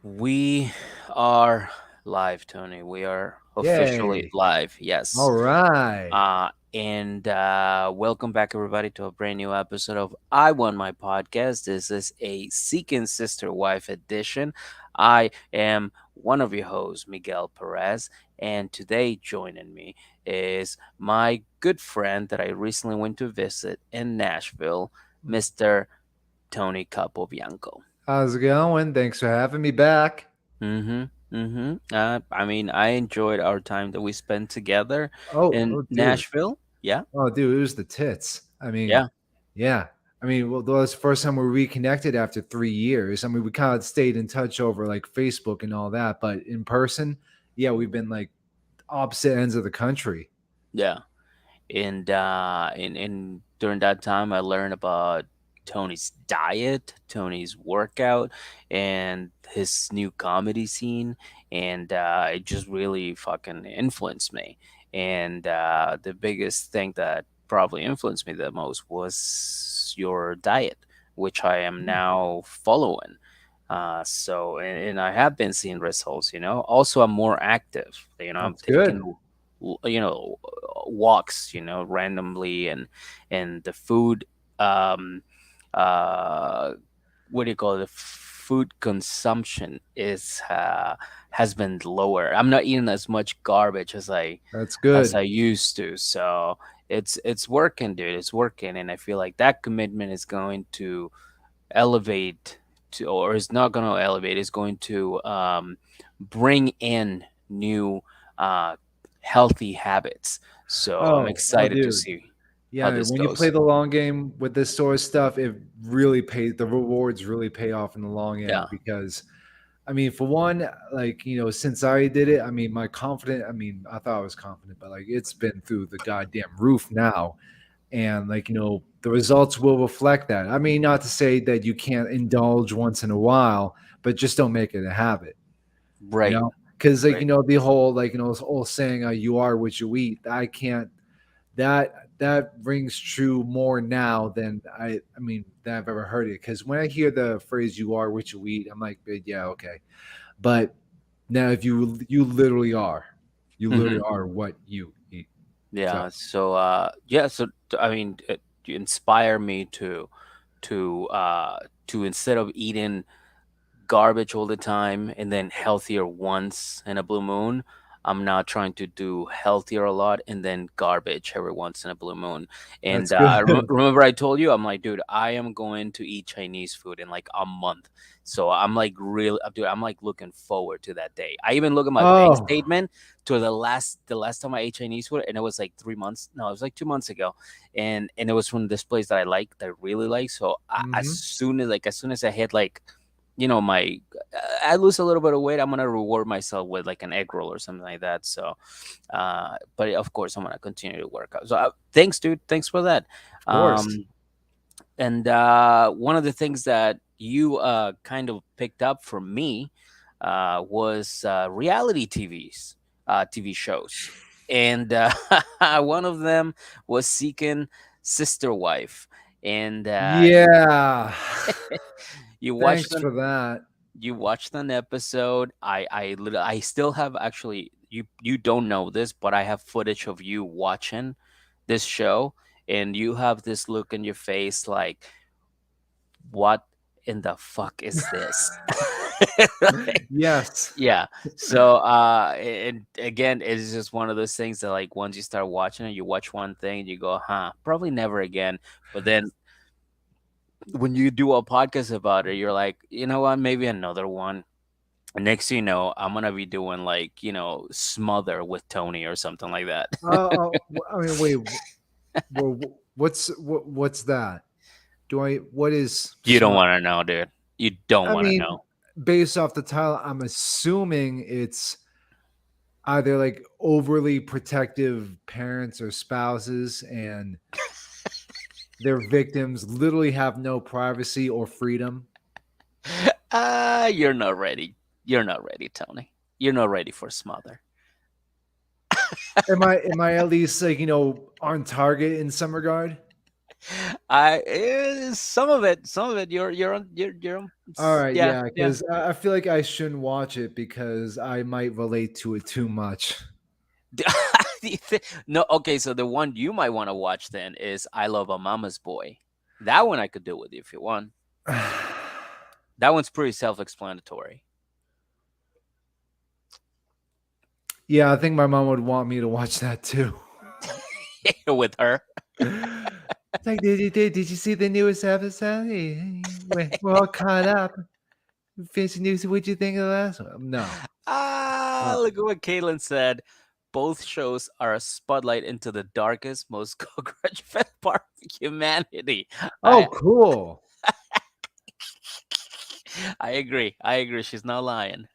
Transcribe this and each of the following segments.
We are live, Tony. We are officially Yay. live. Yes. All right. And welcome back, everybody, to a brand new episode of I Want My Podcast. This is a Seeking Sister Wife edition. I am one of your hosts, Miguel Perez, and today joining me is my good friend that I recently went to visit in Nashville, Mr. Tony Capobianco. How's it going? Thanks for having me back. Mm-hmm. Mm-hmm. I enjoyed our time that we spent together in Dude. Nashville. Yeah. Oh, dude, it was the tits. I mean, Yeah. yeah. Well, that was the first time we reconnected after 3 years. I mean, we kind of stayed in touch over like Facebook and all that, but in person, yeah, we've been like opposite ends of the country. Yeah. And during that time I learned about Tony's diet, Tony's workout, and his new comedy scene, and it just really fucking influenced me. And the biggest thing that probably influenced me the most was your diet, which I am Hmm. now following. And I have been seeing results. Also, I'm more active. I'm That's taking good. walks, randomly, and the food, um uh what do you call it, the food consumption is has been lower. I'm not eating as much garbage That's as good. I used to. So it's working, dude. It's working, and I feel like that commitment is going to elevate to, or is not going to elevate, is going to bring in new uh healthy habits. So I'm excited to Dude. see how Yeah, this when you play goes. the long game with this sort of stuff, it really pays the rewards really pay off in the long Yeah. end because I mean, for one, like, since I did it, I mean, I thought I was confident, but like it's been through the goddamn roof now. And like, the results will reflect that. I mean, not to say that you can't indulge once in a while, but just don't make it a habit, you Right. know? Because like, Right. the whole like, this whole saying, you are what you eat. I can't that rings true more now than than I've ever heard it. Because when I hear the phrase "you are what you eat," I'm like, yeah, okay. But now, if you literally Hmm. are what you eat. So Yeah. I mean, you inspire me to instead of eating garbage all the time and then healthier once in a blue moon, I'm now trying to do healthier a lot and then garbage every once in a blue moon. And that's good. remember, I told you, I'm like, dude, I am going to eat Chinese food in like a month. So I'm like, real, dude, I'm like looking forward to that day. I even look at my bank Oh, statement to the last time I ate Chinese food, and it was like 3 months. No, it was like 2 months ago, and it was from this place that I really like. So hmm, as soon as I hit like, my I lose a little bit of weight, I'm gonna reward myself with like an egg roll or something like that. So but of course I'm gonna continue to work out. So thanks, dude, thanks for that. of course. um and one of the things that you kind of picked up from me was reality TV shows, and one of them was Seeking Sister Wife. And Yeah. you watched Thanks for that. you watched an episode. I still have, actually, you don't know this, but I have footage of you watching this show, and you have this look in your face like, what in the fuck is this? Like, Yes. yeah. So and again, it's just one of those things that, like, once you start watching it, you watch one thing and you go, huh, probably never again. But then when you do a podcast about it, you're like, you know what, maybe another one. Next thing you know, I'm gonna be doing like, Smother with Tony or something like that. I mean, wait. What's that? What is You don't smart? want to know, dude. You don't I want to mean, know. based off the title, I'm assuming it's either like overly protective parents or spouses, and their victims literally have no privacy or freedom. You're not ready. You're not ready, Tony. You're not ready for Smother. Am I at least like on target in some regard? some of it, All right, yeah, yeah, yeah. because I feel like I shouldn't watch it because I might relate to it too much. No, okay, so the one you might want to watch then is I Love a Mama's Boy. That one I could do with you if you want. That one's pretty self-explanatory. Yeah, I think my mom would want me to watch that too. With her. It's like, did you see the newest episode? We're all caught up. Fancy news. What'd you think of the last one? No. Ah, Uh, look at what Caitlin said. Both shows are a spotlight into the darkest, most cockroach-fed part of humanity. oh, I cool. I agree. I agree. She's not lying.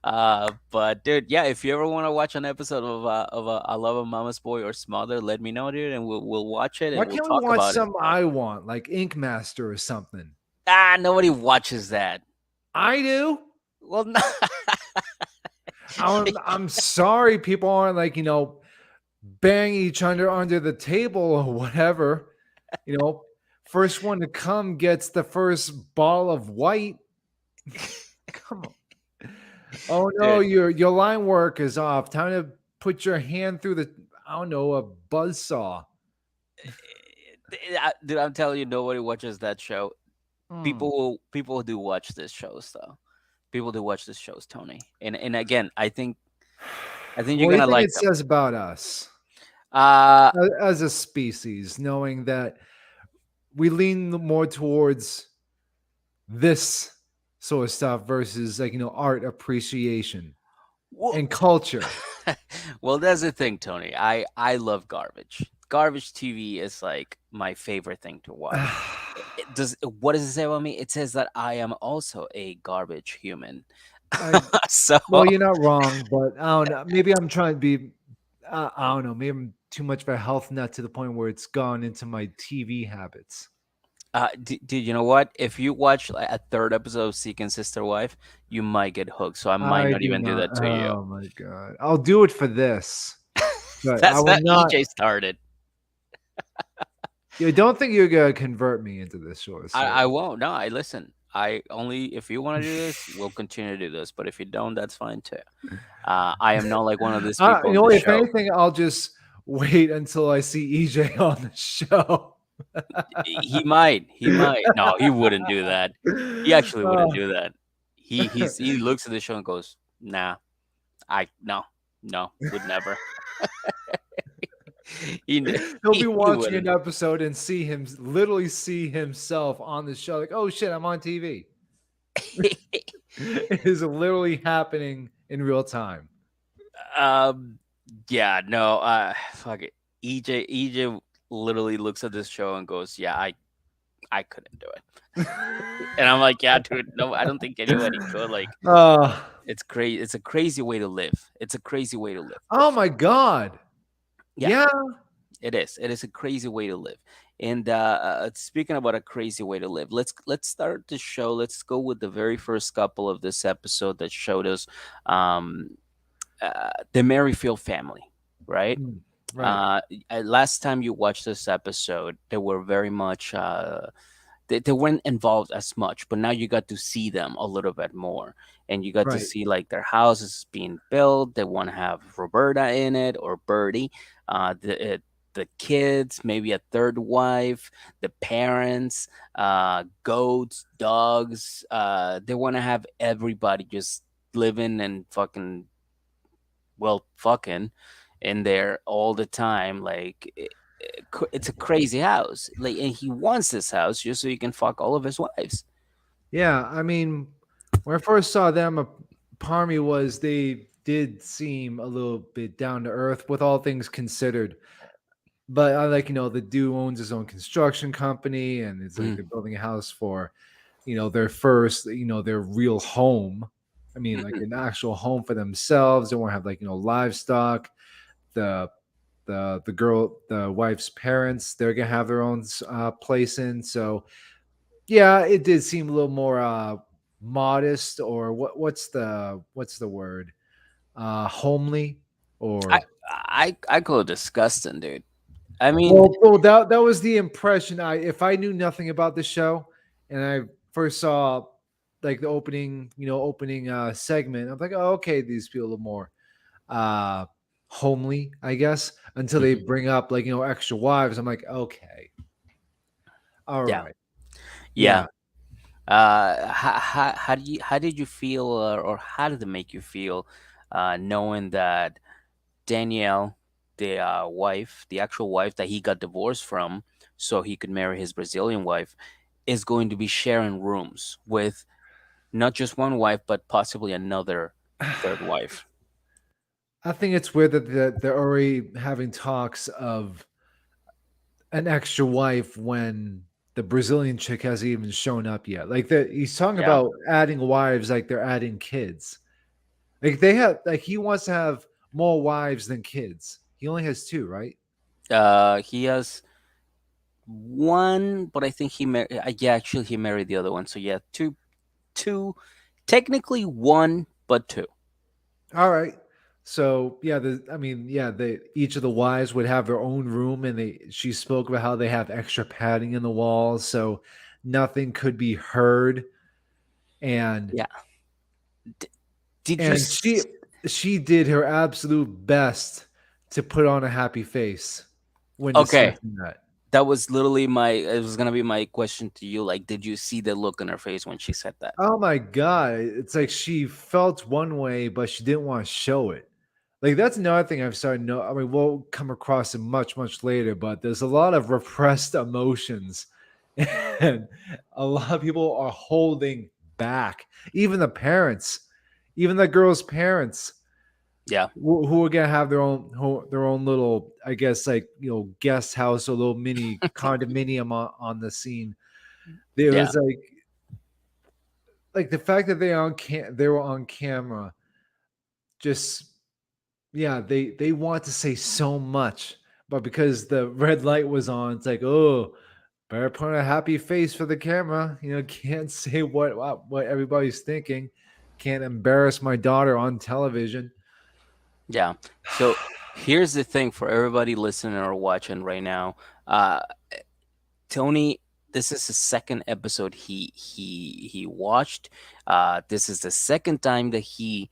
But dude, yeah, if you ever want to watch an episode of I Love a Mama's Boy or Smother, let me know, dude, and we'll watch it Why and we'll can't we talk watch about it. something I want, like Ink Master or something? Ah, nobody watches that. I do. Well, no. I'm sorry, people aren't like, bang each other under the table or whatever. You know, first one to come gets the first ball of white. Come on. Oh no, Dude, your line work is off. Time to put your hand through the, I don't know, a buzz saw. dude, I'm telling you, nobody watches that show. Hmm. People do watch this shows though. People do watch this shows, Tony. And again, I think you're What do you gonna think like it them. says about us Uh as a species, knowing that we lean more towards this sort of stuff versus like art appreciation well, and culture? well, that's the thing, Tony. I love garbage. Garbage TV is like my favorite thing to watch. Does what does it say about me? It says that I am also a garbage human. I So Well, you're not wrong, but I don't know. Maybe I'm trying to be. I don't know. Maybe I'm too much of a health nut to the point where it's gone into my TV habits. dude, you know what? If you watch like, a third episode of Seek and Sister Wife, you might get hooked. So I might I not do even do not. that to you. Oh my god! I'll do it for this, but I That's will how not. EJ started. You don't think you're gonna convert me into this sort I of? won't. No, I listen. I only if you want to do this, we'll continue to do this. But if you don't, that's fine too. I am not like one of these people in the If show. anything, I'll just wait until I see EJ on the show. He might. He might. No, he wouldn't do that. He actually wouldn't Uh, do that. He looks at the show and goes, "Nah, I no, no, would never." he He'll be he watching an wouldn't. episode and literally see himself on the show. Like, oh shit, I'm on TV. It is literally happening in real time. um, yeah, no, fuck it. EJ literally looks at this show and goes, "Yeah, I couldn't do it." And I'm like, "Yeah, dude, no, I don't think anybody could." Like, uh, it's crazy. It's a crazy way to live. It's a crazy way to live, for oh sure. my god. Yeah, Yeah. it is. It is a crazy way to live. And speaking about a crazy way to live, let's start the show. Let's go with the very first couple of this episode that showed us um, the Merrifield family, right? Mm, right. Uh, Last time you watched this episode, they were very much they weren't involved as much, but now you got to see them a little bit more, and you got to Right. see like their houses being built. They want to have Roberta in it or Birdie, the kids, maybe a third wife, the parents, goats, dogs. They want to have everybody just living and fucking fucking in there all the time. Like it's a crazy house. Like, and he wants this house just so he can fuck all of his wives. Yeah. I mean, when I first saw them, a part of me was they did seem a little bit down to earth with all things considered. But I like, the dude owns his own construction company and it's like Mm. they're building a house for, their first, their real home. I mean, like Mm-mm. an actual home for themselves. They want to have like, livestock. The the wife's parents, they're gonna have their own place in. So yeah, it did seem a little more modest, or what's the word? Homely, I or I call it disgusting, dude. I mean, Well, that was the impression. If I knew nothing about the show, and I first saw like the opening segment, I'm like, oh, okay, these people are more uh homely, I guess. Until they mhm, bring up like extra wives, I'm like, okay, all yeah, right, yeah. yeah. How did you feel, or how did it make you feel, knowing that Danielle, the wife, the actual wife that he got divorced from, so he could marry his Brazilian wife, is going to be sharing rooms with not just one wife, but possibly another third wife? I think it's weird that they're already having talks of an extra wife when the Brazilian chick hasn't even shown up yet. Like he's talking Yeah. about adding wives like they're adding kids. Like they have like he wants to have more wives than kids. He only has two, right? He has one, but I think he married. Yeah, actually, he married the other one. So yeah, two, technically one, but two. All right. So yeah, they each of the wives would have their own room, and she spoke about how they have extra padding in the walls, so nothing could be heard. And Yeah. D- did you? and she did her absolute best to put on a happy face when Okay, discussing that. that was literally my. It was gonna be my question to you. Like, did you see the look on her face when she said that? Oh my god, it's like she felt one way, but she didn't want to show it. Like that's another thing I've started to know. I mean, we'll come across it much later, but there's a lot of repressed emotions, and a lot of people are holding back. Even the parents, even the girl's parents, Yeah, who are gonna have their own little, I guess, like guest house or little mini condominium on the scene. There yeah, was like the fact that they were on camera, just yeah, they want to say so much, but because the red light was on, it's like, oh, better put on a happy face for the camera. Can't say what everybody's thinking. Can't embarrass my daughter on television. yeah. So here's the thing for everybody listening or watching right now. Uh, Tony, this is the second episode he watched. This is the second time that he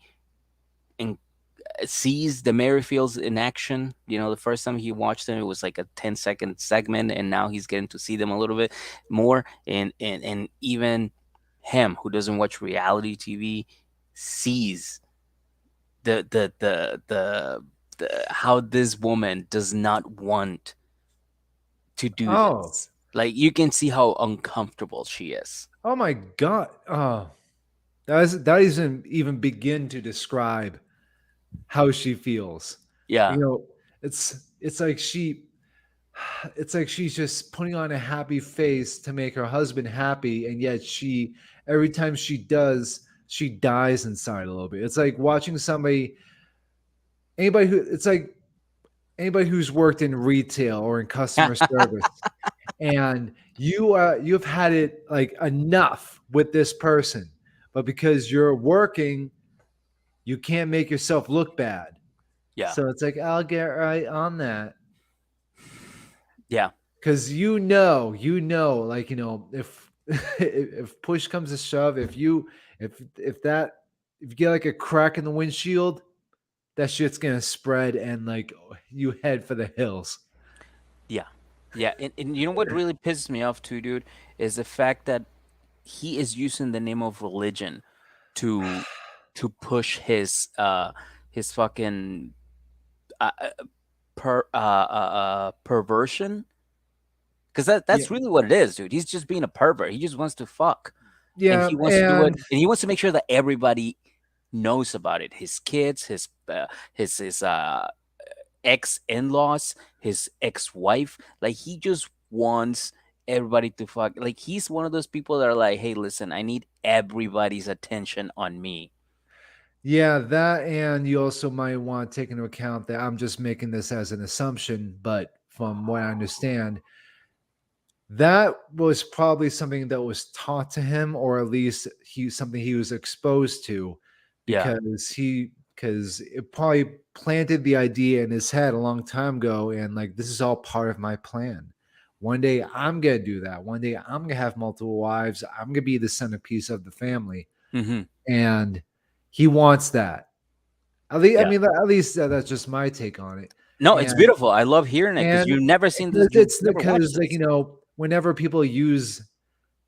in, sees the Merrifields in action. You know, the first time he watched them, it was like a 10-second segment, and now he's getting to see them a little bit more. And even him, who doesn't watch reality TV, sees the how this woman does not want to do Oh, this. Like, you can see how uncomfortable she is. oh my god. Oh, that doesn't even begin to describe how she feels. Yeah, You know, it's like it's like she's just putting on a happy face to make her husband happy, and yet every time she does, she dies inside a little bit. It's like watching anybody who it's like anybody who's worked in retail or in customer service, and you've had it like enough with this person, but because you're working, you can't make yourself look bad. yeah, So it's like, I'll get right on that. yeah, Because like if if push comes to shove, if you get like a crack in the windshield, that shit's gonna spread, and like you head for the hills. yeah, yeah. And you know what really pisses me off too, dude, is the fact that he is using the name of religion to push his fucking uh, uh, perversion, because Yeah, that's really what it is, dude. He's just being a pervert. He just wants to fuck, and yeah, he wants to do it, and and he wants to make sure that everybody knows about it. His kids, his ex-in-laws, his ex-wife. Like, he just wants everybody to fuck. Like, he's one of those people that are like, hey, listen, I need everybody's attention on me. yeah, that, and you also might want to take into account that I'm just making this as an assumption, but from what I understand, that was probably something that was taught to him, or at least something he was exposed to, Yeah, because he because it probably planted the idea in his head a long time ago, and like this is all part of my plan. One day I'm gonna do that. One day I'm gonna have multiple wives. I'm gonna be the centerpiece of the family, Mm-hmm. and he wants that. At least, I Yeah. mean, at least that's just my take on it. No, it's And beautiful. I love hearing it because and you've never seen this. You've it's never watched because like this. whenever people use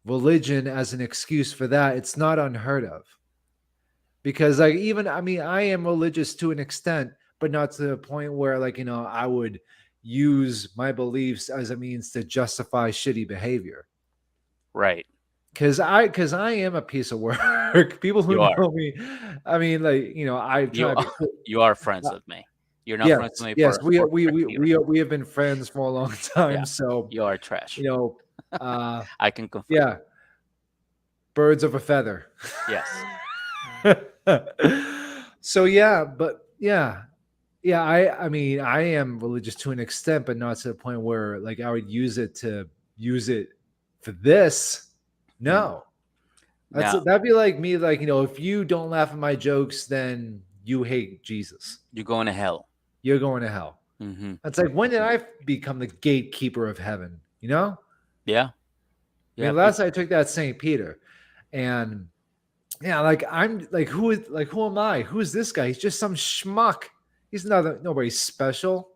religion as an excuse for that, it's not unheard of. Because like even I mean, I am religious to an extent, but not to the point where like I would use my beliefs as a means to justify shitty behavior. Right. Because I am a piece of work. People who You are. know me, I mean, like I You try to are. be. You are friends with me. You're not friends Yes, with me yes, we for we we 50 years. we we have been friends for a long Yeah. time. So You are trash. you know, uh, I can confirm. yeah, birds of a feather. Yes. So yeah, but yeah. I mean, I am religious to an extent, but not to the point where like I would use it for this. Mm. No, Now that'd be like me, like if you don't laugh at my jokes, then you hate Jesus. you're going to hell. You're going to hell. Mm-hmm. It's like, when did I become the gatekeeper of heaven? Yeah. I mean, Yeah. last I took that St. Peter, and yeah, like I'm like, who am I? Who is this guy? He's just some schmuck. He's nobody special.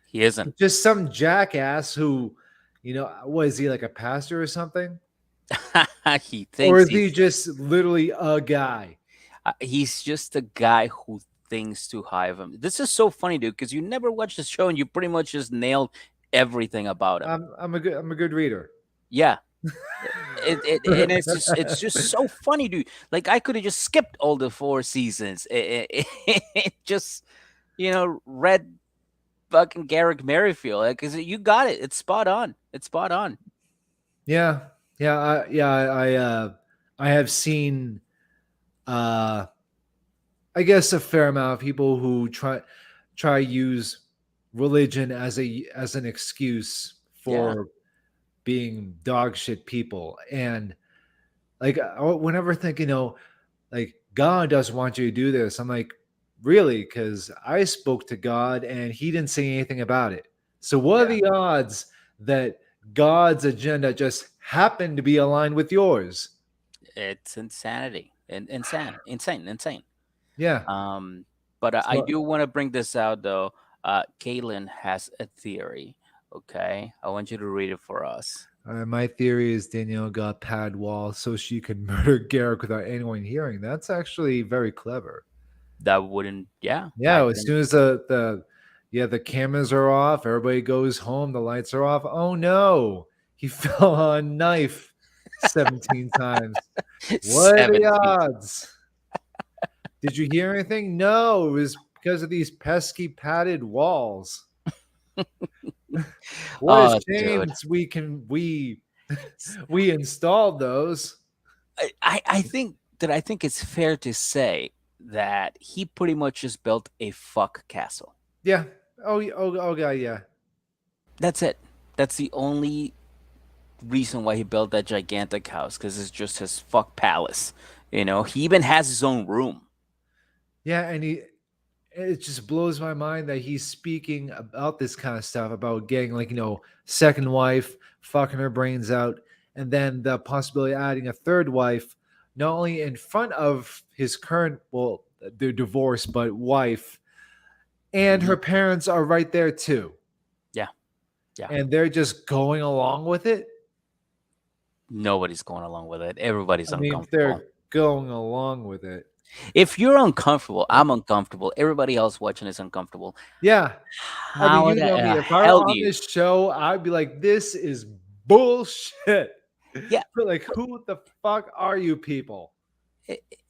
He isn't. Just some jackass who, what is he, like a pastor or something? He Or thinks is he just literally a guy? he's just a guy who thinks too high of him. This is so funny, dude, because you never watched the show and you pretty much just nailed everything about him. I'm a good reader. Yeah. And it's just so funny, dude. Like I could have just skipped all the 4 seasons. It just read fucking Garrick Merrifield, because you got it. It's spot on. It's spot on. Yeah, I have seen uh I guess a fair amount of people who try use religion as an excuse Yeah. for being dog shit people. And like whenever I think, like God doesn't want you to do this, I'm like, really? Because I spoke to God and he didn't say anything about it. So what are Yeah. the odds that God's agenda just happened to be aligned with yours? It's insanity. And insane. Yeah. Um, but I So do want to bring this out though. Caitlin has a theory. Okay, I want you to read it for us. my theory is Danielle got pad wall so she could murder Garrick without anyone hearing. That's actually very clever. That wouldn't, yeah, I Yeah, as think soon as the cameras are off, everybody goes home, the lights are off. Oh no, he fell on a knife 17 times. What are the 17. odds? Did you hear anything? No, it was because of these pesky padded walls. What a Oh, shame dude. we installed those. I think it's fair to say that he pretty much just built a fuck castle. Yeah. Oh, God, yeah. That's it. That's the only reason why he built that gigantic house, because it's just his fuck palace. He even has his own room. Yeah, and it just blows my mind that he's speaking about this kind of stuff, about getting like, second wife, fucking her brains out, and then the possibility of adding a third wife, not only in front of his current, well, they're divorced, but wife, and Mhm. her parents are right there too. Yeah. Yeah. And they're just going along with it. Nobody's going along with it. Everybody's I mean, uncomfortable. they're going along with it. If you're uncomfortable, I'm uncomfortable. Everybody else watching is uncomfortable. Yeah. I mean, How you know me. the If I were hell do on you? this show, I'd be like, this is bullshit. Yeah. But like, who the fuck are you people?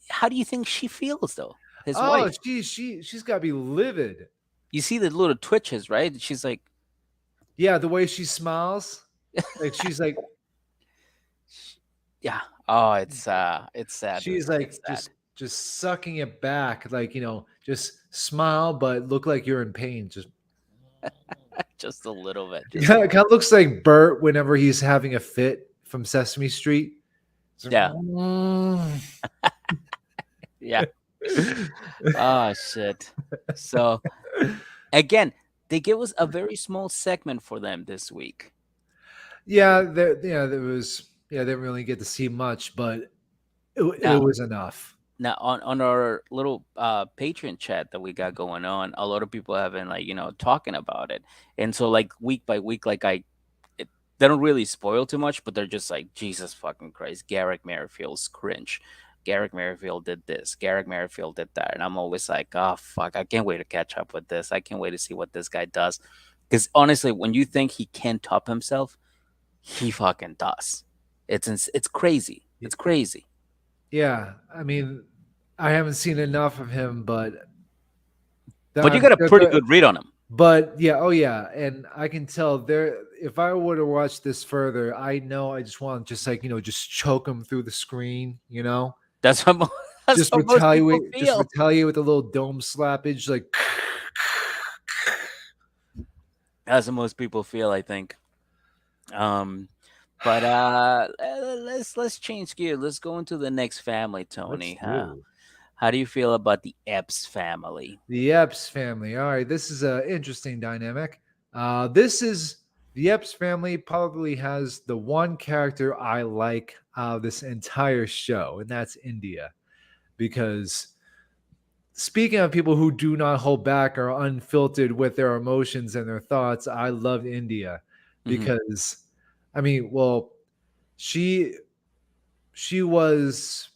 How do you think she feels though? His Oh, wife. she's got to be livid. You see the little twitches, right? She's like, Yeah, the way she smiles, like she's like yeah. Oh, it's sad. Dude. she's like It's sad. just sucking it back, like just smile, but look like you're in pain. Just Just a little bit. Just yeah, it kind of looks like Bert whenever he's having a fit from Sesame Street. It's like, yeah. "Mm." Yeah. Oh shit. So again, they give us a very small segment for them this week. there was they didn't really get to see much, but it Now, was enough. on our little Patreon chat that we got going on, a lot of people have been like, talking about it. And so like week by week, like it, they don't really spoil too much, but they're just like, Jesus fucking Christ, Garrick Merrifield's cringe. Garrick Merrifield did this. Garrick Merrifield did that. And I'm always like, oh fuck, I can't wait to catch up with this. I can't wait to see what this guy does. Because honestly, when you think he can't top himself, he fucking does. It's crazy. It's crazy. Yeah, I mean, I haven't seen enough of him, but But you got a pretty the good read on him. but yeah, oh yeah, and I can tell there. If I were to watch this further, I know I just want to just just choke him through the screen, That's what that's what most people just feel. retaliate with a little dome slappage, like That's what most people feel, I think. Um, but let's change gear. Let's go into the next family, let's Tony. do. How do you feel about the Epps family? The Epps family. All right, this is an interesting dynamic. This is the Epps family probably has the one character I like out of this entire show, and that's India. Because speaking of people who do not hold back or unfiltered with their emotions and their thoughts, I love India Hmm. because, I mean, well, she she was,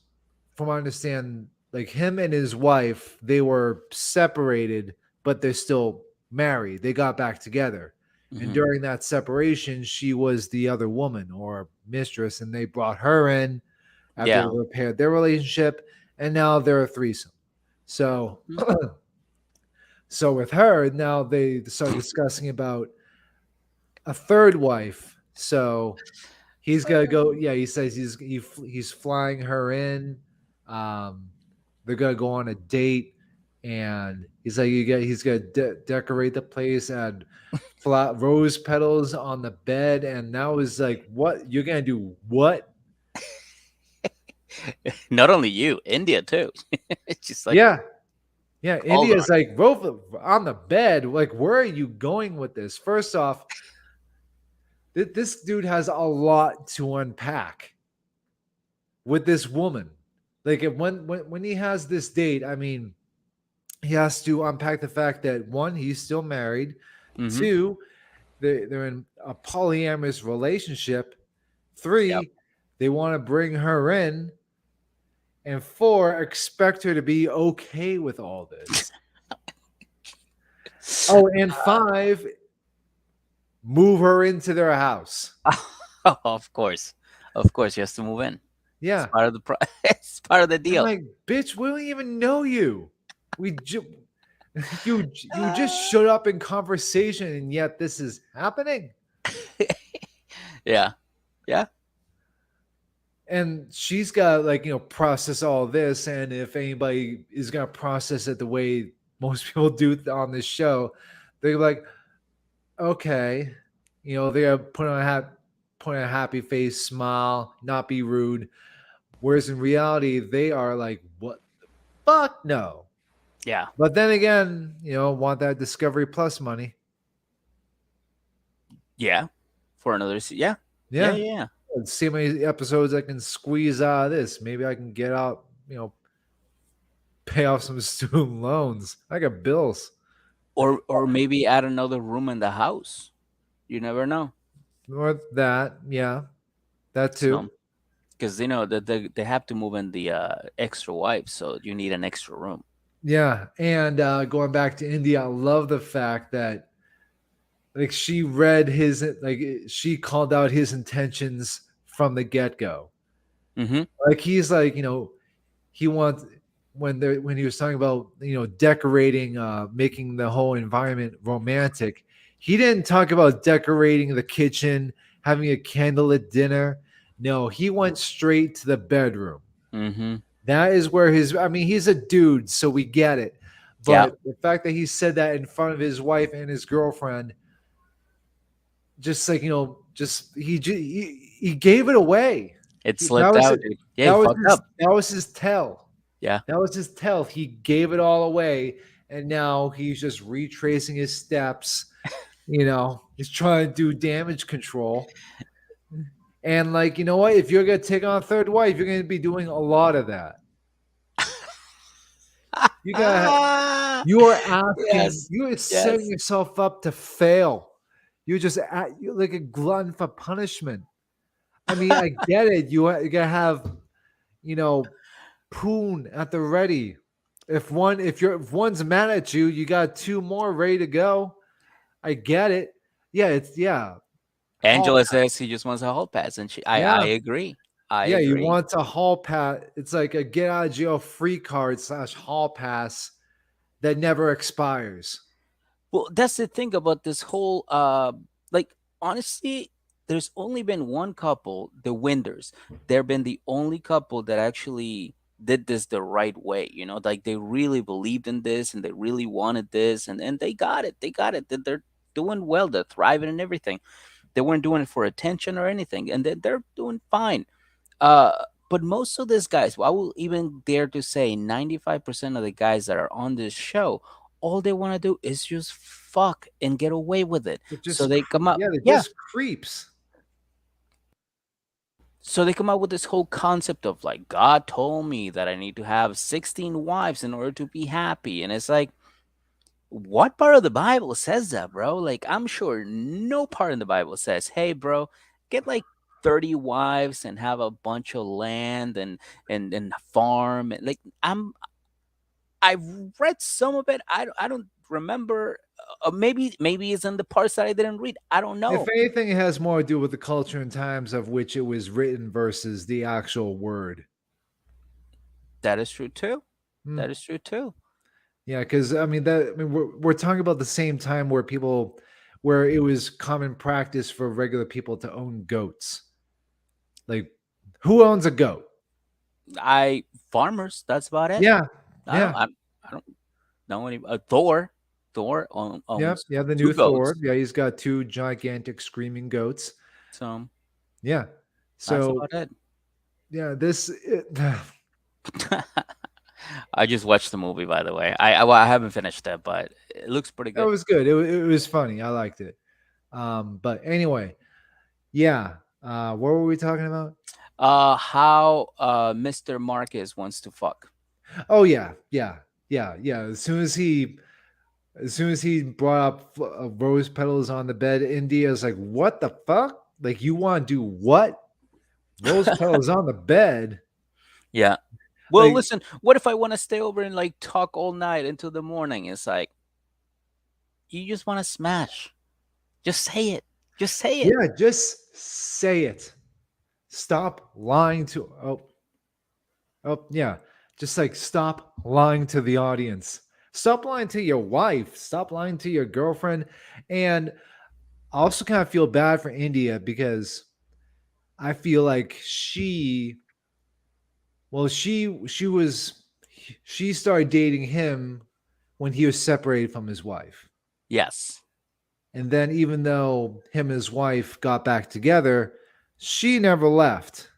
from what I understand, like him and his wife, they were separated, but they're still married. They got back together. And Hmm. during that separation, she was the other woman or mistress, and they brought her in after they Yeah. repaired their relationship, and now they're a threesome. So, Mhm. so with her, now they start discussing about a third wife. So he's gonna go. Yeah, he says he's flying her in. Um, they're gonna go on a date, and he's gonna decorate the place and flat rose petals on the bed. And now is like, what you're gonna do? What? Not only you, India too. It's just like, Yeah, yeah. hold India's on. like on the bed. Like, where are you going with this? First off, this dude has a lot to unpack with this woman. Like when he has this date, I mean, he has to unpack the fact that one, he's still married. Hmm. Two, they're in a polyamorous relationship. Yep. Three, they want to bring her in. And four, expect her to be okay with all this. Oh, and five, move her into their house. Of course, he has to move in. It's Yeah. part of the it's part of the I'm deal. like, bitch, we don't even know you. We you just showed up in conversation and yet this is happening. Yeah, yeah. And she's got to process all this, and if anybody is going to process it the way most people do on this show, they're like, okay, they're gonna put on a happy face, smile, not be rude. Whereas in reality, they are like, what the fuck? No. Yeah, But then again, want that Discovery Plus money. yeah. For another, yeah, yeah, Yeah. yeah. Let's see how many episodes I can squeeze out of this. Maybe I can get out, pay off some student loans. I got bills. Or maybe add another room in the house. You never know. Or that, yeah, that too. So, because that they have to move in the extra wife, so you need an extra room. Yeah. And going back to India, I love the fact that like she called out his intentions from the get-go. Mm-hmm. Like he's like, he wants when he was talking about decorating, making the whole environment romantic. He didn't talk about decorating the kitchen, having a candlelit dinner. No, he went straight to the bedroom. Mm-hmm. That is where I mean, he's a dude, so we get it. Yeah, But the fact that he said that in front of his wife and his girlfriend, just like just he gave it away. it That slipped was out, it. dude. Yeah, he fucked up. That was his tell. Yeah. That was his tell. He gave it all away, and now he's just retracing his steps. He's trying to do damage control. And like, you know what? If you're gonna take on a third wife, you're gonna be doing a lot of that. You got you are asking, Yes. you are setting Yes. yourself up to fail. You're like a glutton for punishment. I mean, I get it. You gotta have, you know, poon at the ready. If one's mad at you, you got two more ready to go. I get it. Yeah, hall Angela pass. says he just wants a hall pass, and I Yeah, agree. I yeah. You agree. want a hall pass? It's like a get out of jail free card / hall pass that never expires. Well, that's the thing about this whole like honestly, there's only been one couple, the Winders. They've been the only couple that actually did this the right way, like they really believed in this and they really wanted this and they got it. They got it. They're doing well, they're thriving and everything. They weren't doing it for attention or anything, and they're doing fine. Uh, but most of these guys, well, I will even dare to say 95% of the guys that are on this show, all they want to do is just fuck and get away with it. So they come up, They're yeah. just creeps. So they come up with this whole concept of like, God told me that I need to have 16 wives in order to be happy. And it's like, what part of the Bible says that, bro? Like, I'm sure no part in the Bible says, hey, bro, get like 30 wives and have a bunch of land and farm. Like, I've read some of it. I don't remember. Maybe it's in the parts that I didn't read. I don't If know. anything, it has more to do with the culture and times of which it was written versus the actual word. That is true too. Hmm. That is true too. Yeah, because we're talking about the same time where it was common practice for regular people to own goats. Like, who owns a goat? I Farmers. That's about it. Yeah, I don't. yeah, I don't know any. Thor. Thor yeah, owns yeah. The two new Thor. goats. Yeah, he's got two gigantic screaming goats. So Yeah. that's So about it. yeah, I just watched the movie, by the way. Well, I haven't finished it, but it looks pretty that good. was good. It was funny. I liked it. But anyway, yeah. What were we talking about? How Mr. Marcus wants to fuck. Oh yeah, yeah, yeah, yeah. As soon as he brought up rose petals on the bed, India's like, "What the fuck? Like, you want to do what? Rose petals on the bed? Yeah. Well, Like, listen. What if I want to stay over and like talk all night until the morning? It's like you just want to smash. Just say it. Just say it. yeah, just say it. Stop lying to. Oh, yeah. Just like stop lying to the audience. Stop lying to your wife. Stop lying to your girlfriend. And I also kind of feel bad for India because I feel like well, she started dating him when he was separated from his wife. Yes. And then even though him and his wife got back together, she never left.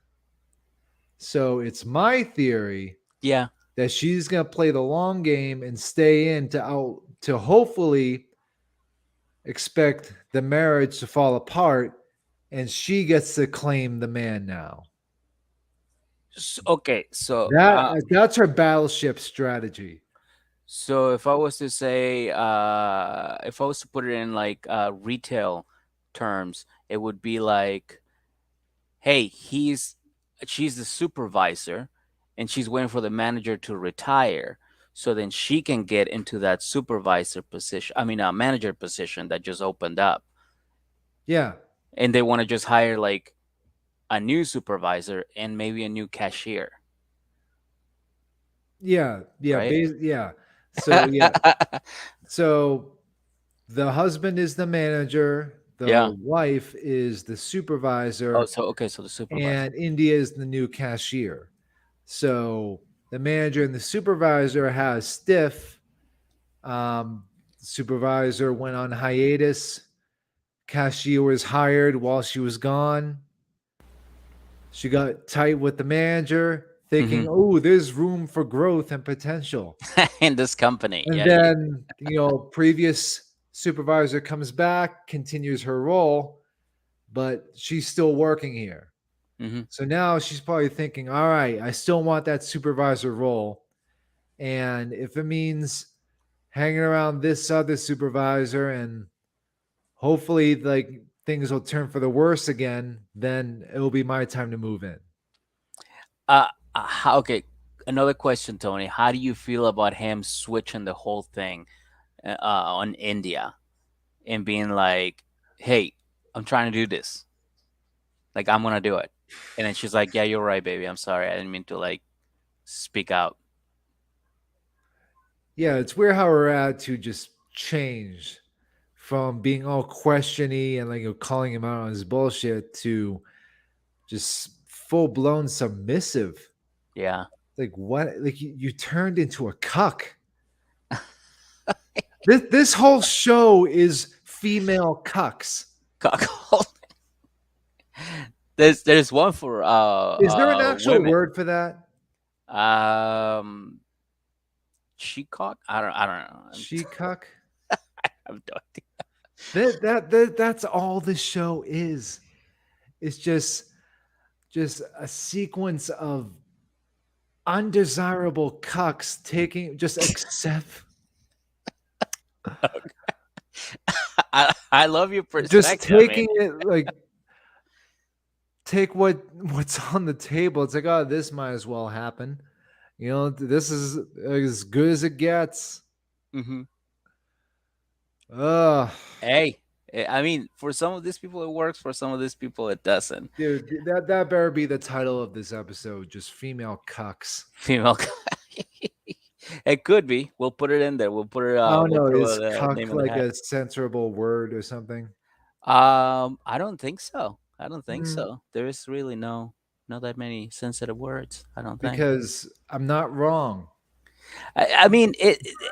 So it's my theory Yeah. that she's going to play the long game and stay in to hopefully expect the marriage to fall apart, and she gets to claim the man now. Okay. So That's her battleship strategy. So if I was to say, if I was to put it in like retail terms, it would be like, hey, she's the supervisor, and she's waiting for the manager to retire, so then she can get into that supervisor position. I mean, a manager position that just opened up, Yeah, and they want to just hire like a new supervisor and maybe a new cashier, yeah, yeah, right? yeah. So yeah, so the husband is the manager, the Yeah. wife is the Oh, supervisor, so okay, so the supervisor. and India is the new cashier. So the manager and the supervisor has stiff. Supervisor went on hiatus. Cashier was hired while she was gone. She got tight with the manager. Hmm. thinking, oh, there's room for growth and potential. In this company. And Yeah, yeah. then, previous supervisor comes back, continues her role, but she's still working here. Hmm. So now she's probably thinking, all right, I still want that supervisor role. And if it means hanging around this other supervisor and hopefully like things will turn for the worse again, then it'll be my time to move in. Uh, okay. Another question, Tony. How do you feel about him switching the whole thing on India and being like, "Hey, I'm trying to do this. Like, I'm gonna do it." And then she's like, "Yeah, you're right, baby. I'm sorry. I didn't mean to like speak out." Yeah, it's weird how her attitude just changed from being all questiony and like calling him out on his bullshit to just full blown submissive. Yeah. Like what? Like you turned into a cuck. This whole show is female cucks. Cuckold. There's one for Is there an actual women. word for that? Um, Shecock. I don't know. She cuck. I'm done. That's all this show is. It's just a sequence of undesirable cucks taking just accept I love your just perspective. I mean, taking it like take what's on the table. It's like, oh, this might as well happen. This is as good as it gets. hmm Ugh. hey, I mean, for some of these people it works. For some of these people it doesn't. Dude, that better be the title of this episode. Just female cucks. Female. It could be. We'll put it in there. We'll put it. I don't We'll know. throw Is the cuck name in the like hat. a censorable word or something? I don't think so. I don't think Mm, so. There is really not that many sensitive words. I don't think. because I'm not wrong. I mean,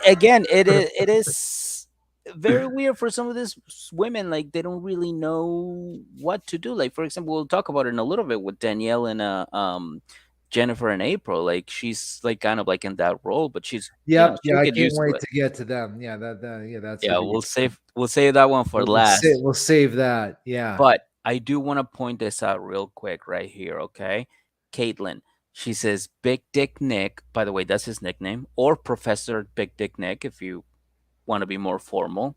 again. It is very weird for some of these women. Like they don't really know what to do. Like for example, we'll talk about it in a little bit with Danielle and Jennifer and April. Like she's like kind of like in that role, but Yep. Yeah, she'll I get can't used to wait it. to get to them. Yeah, yeah, that's a Yeah, good. we'll save that one for last. We'll save that. Yeah. But I do want to point this out real quick right here, okay? Caitlin, she says Big Dick Nick, by the way, that's his nickname, or Professor Big Dick Nick if you want to be more formal,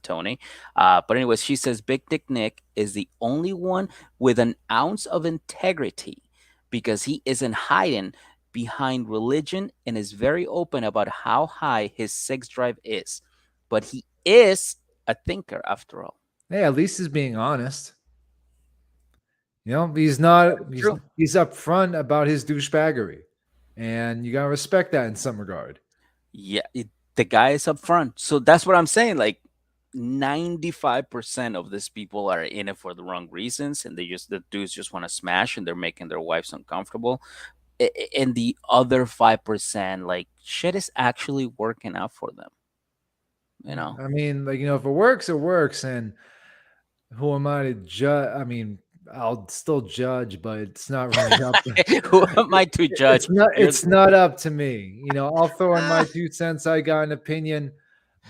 Tony. But anyways, she says Big Dick Nick is the only one with an ounce of integrity because he isn't hiding behind religion and is very open about how high his sex drive is. But he is a thinker after all. Hey, at least he's being honest. That is true. He's upfront about his douchebaggery. And you gotta respect that in some regard. Yeah, the guy is up front. So that's what I'm saying. Like 95% of these people are in it for the wrong reasons and the dudes just want to smash and they're making their wives uncomfortable. And the other 5%, like shit is actually working out for them, you know? I mean, like, if it works, it works. And who am I to judge? I mean, I'll still judge, but it's not really up. Who am I to judge? You're It's not up to me. I'll throw in my 2 cents. I got an opinion,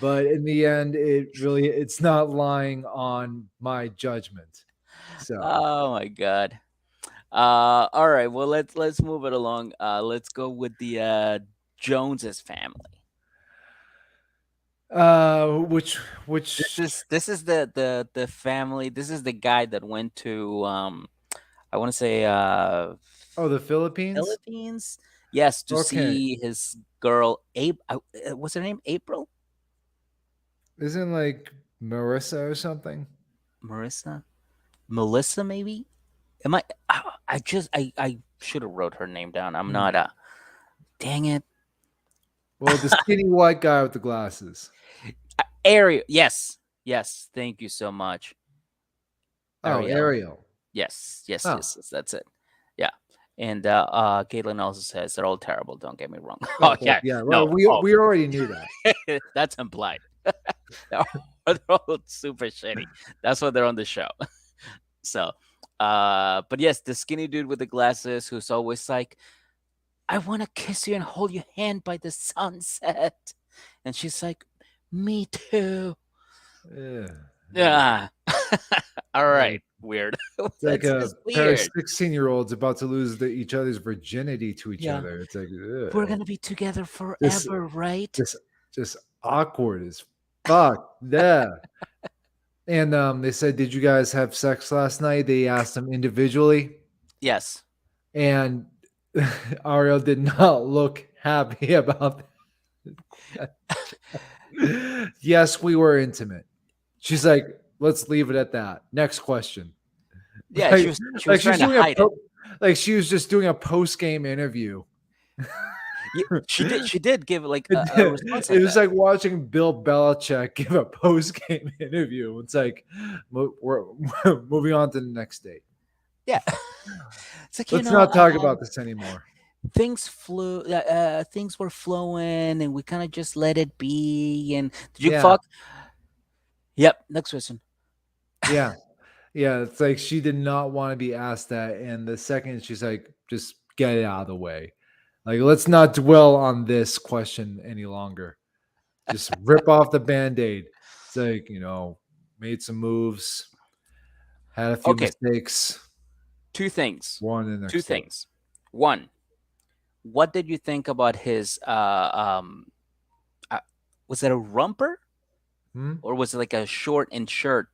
but in the end, it's not lying on my judgment. So, oh my god. All right, well let's move it along. Let's go with the Joneses family. which This which is this is the family. This is the guy that went to I want to say oh, the Philippines? Philippines. Yes, to Okay. see his girl Abe. What's her name? April? Isn't like Marissa or something? Marissa? Melissa? Maybe? Am I? I should have wrote her name down. I'm Hmm. not. Dang it. Well, the skinny white guy with the glasses. Ariel. Yes. Yes. Thank you so much. Oh, Ariel. Ariel. Yes. Yes. Oh. Yes. Yes. That's it. Yeah. And Caitlin also says they're all terrible. Don't get me wrong. Oh, Oh well, yeah. yeah. Well, No. Oh, we already knew that. that's implied. They're all super shitty. That's why they're on the show. So, but yes, the skinny dude with the glasses who's always like, I want to kiss you and hold your hand by the sunset. And she's like, me too. Yeah, yeah. Yeah. All Like, right. Weird. it's like That's a just pair of weird. 16-year-olds about to lose each other's virginity to each Yeah. other. It's like, We're ugh. going to be together Just, forever, right? just awkward as fuck. Yeah. And they said, "Did you guys have sex last night?" They asked them individually, Yes. and Ariel did not look happy about that. Yes, we were intimate. She's like, "Let's leave it at that." Next question. Yeah. Like, She like was she's trying to doing a hide it. like she was just doing a post game interview. Yeah, she did. She did give like a response It like was that. like watching Bill Belichick give a post game interview. It's like we're moving on to the next date. Yeah. It's like, Let's not talk about this anymore. things were flowing and we kind of just let it be. And did you Yeah, fuck? Yep. Next question. yeah, yeah. It's like she did not want to be asked that, and the second she's like, just get it out of the way. Like, let's not dwell on this question any longer. Just rip off the band-aid. It's like, made some moves, had a few Okay. mistakes. Two things. We're on to the Two next step. things. One, what did you think about his uh, was it a romper Hmm? or was it like a short and shirt,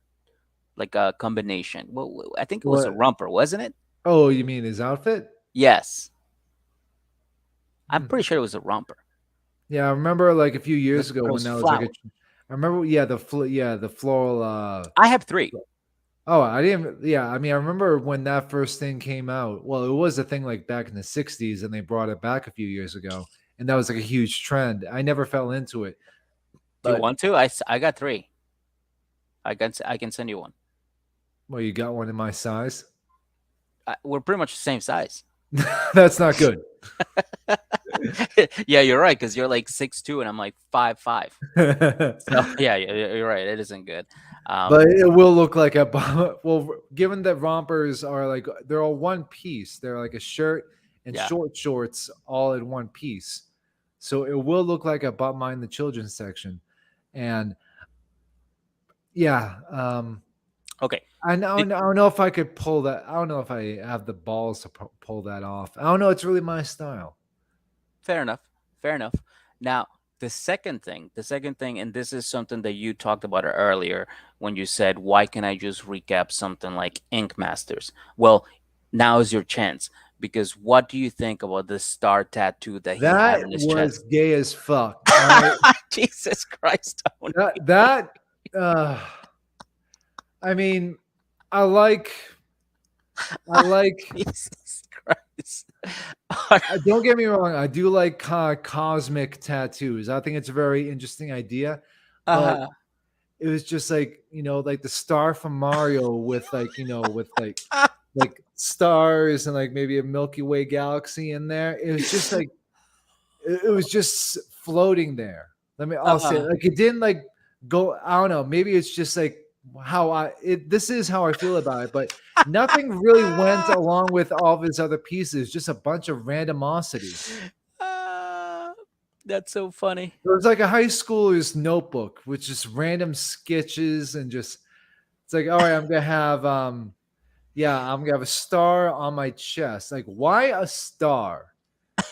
like a combination? Well, I think it was a What? romper, wasn't it? Oh, you mean his outfit? Yes. I'm Hmm. pretty sure it was a romper. Yeah, I remember like a few Like years ago when those that was like a. flowers. I remember, yeah, the floral. I have three. Oh, I didn't. Yeah, I mean, I remember when that first thing came out. Well, it was a thing like back in the '60s, and they brought it back a few years ago, and that was like a huge trend. I never fell into it, Do you but want to? I got three. I can send you one. well, you got one in my size. We're pretty much the same size. That's not good. Yeah, you're right because you're like 6'2" and I'm like 5'5". So yeah, you're right. It isn't good. But it will look like a well, given that rompers are like they're all one piece. They're like a shirt and Yeah. short shorts all in one piece. So it will look like a butt mind the children's section. And yeah, Okay. I Did, don't know if I could pull that. I don't know if I have the balls to pull that off. I don't know. It's really my style. Fair enough. Fair enough. Now, the second thing, and this is something that you talked about earlier when you said, why can I just recap something like Ink Masters? Well, now is your chance because what do you think about the star tattoo that he had That on his was chest? gay as fuck. All right. Jesus Christ, Tony. That uh I mean, I like I like Jesus Christ. don't get me wrong, I do like cosmic tattoos. I think it's a very interesting idea, but uh-huh. it was just like, like the star from Mario with like stars and like maybe a Milky Way galaxy in there. It was just like it was just floating there. I'll say it. uh-huh. Like it didn't like go. I don't know. Maybe it's just like how this is how I feel about it, but nothing really went along with all of his other pieces. Just a bunch of randomosity. Ah, that's so funny. It was like a high schooler's notebook with just random sketches and just it's like, all right, I'm gonna have yeah, I'm gonna have a star on my chest. Like, why a star?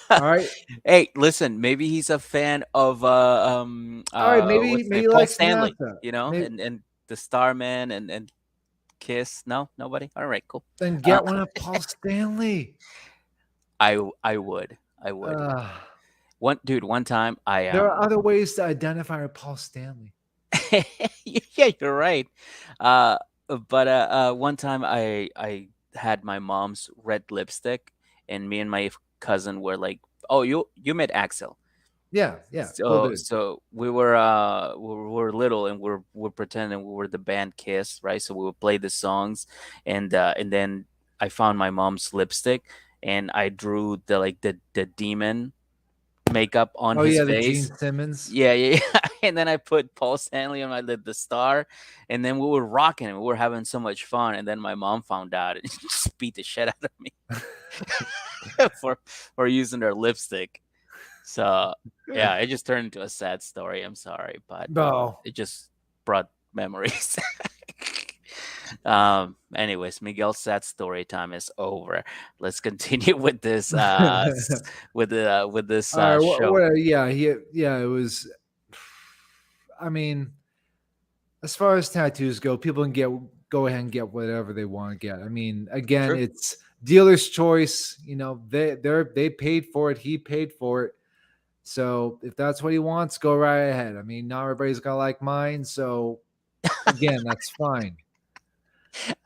All right. Hey, listen, maybe he's a fan of All right, maybe what's the maybe name? he Paul likes Stanley, NASA. Maybe and the Starman and Kiss. No, nobody. All right, cool. then Uh, get one of Paul Stanley. I would. I would. Uh, One time I there are other ways to identify with Paul Stanley. yeah, you're right. Uh but one time I had my mom's red lipstick and me and my cousin were like, "Oh, you met Axel." Yeah, yeah, cool So dude. so we were little and we're pretending we were the band Kiss, right? So we would play the songs and then I found my mom's lipstick and I drew the demon makeup on Oh his yeah, the Gene face. Simmons. Yeah, yeah, yeah. And then I put Paul Stanley on the star, and then we were rocking it. We were having so much fun, and then my mom found out and just beat the shit out of me. for using their lipstick. So yeah, it just turned into a sad story. I'm sorry, but No. it just brought memories. Anyways, Miguel's sad story time is over. Let's continue with this with this All right. show. Yeah. Yeah. It was. I mean, as far as tattoos go, people can go ahead and get whatever they want to get. I mean, again, True. it's dealer's choice. They paid for it. He paid for it. So if that's what he wants, go right ahead. I mean, not everybody's gonna like mine. So again, that's fine.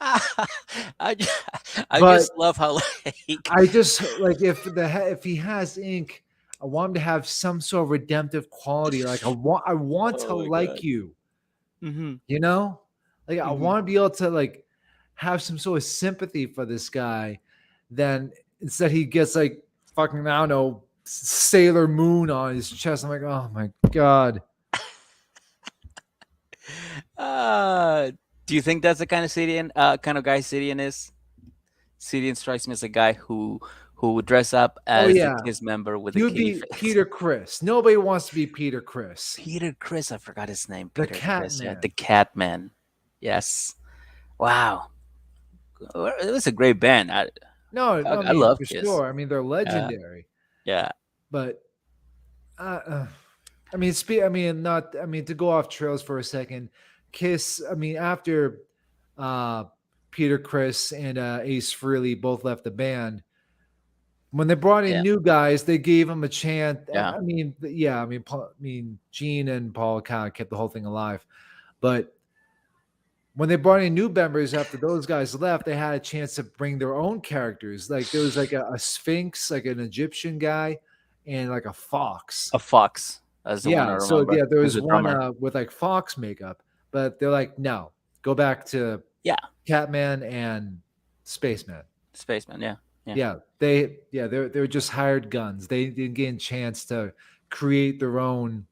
I just, I But just love how like I just like if he has ink, I want him to have some sort of redemptive quality. Like I want to oh my like god. you. Hmm. You know, like I Hmm. want to be able to like have some sort of sympathy for this guy. Then instead he gets like fucking I don't know Sailor Moon on his chest. I'm like, oh my god. Uh, do you think that's the kind of kind of guy Sidian is? Sidian strikes me as a guy who would dress up Oh as the yeah, Kiss member with a he would kitty be face. Peter Chris. Nobody wants to be Peter Chris, Peter Chris, I forgot his name. the Peter Cat Chris, yeah, the Man. Catman. Yes. Wow. It was a great band. No, I, I I mean love for Kiss. sure. I mean they're Yeah. legendary, Yeah. but uh, uh, I mean, I mean, not. I mean, to go off trails for a second, Kiss. I mean, after uh, Peter, Chris, and Ace Frehley both left the band, when they brought in Yeah. new guys, they gave them a chance. Yeah. I mean, yeah. I mean, Gene and Paul kind of kept the whole thing alive, but when they brought in new members after those guys left, they had a chance to bring their own characters. Like there was like a Sphinx, like an Egyptian guy, and like a fox. A fox. That's the one I Yeah, so remember. yeah, there Who's was the one drummer? with like fox makeup, but they're like, no, go back to Yeah. Catman and Spaceman. Spaceman. Yeah. Yeah. They're just hired guns. They didn't get a chance to create their own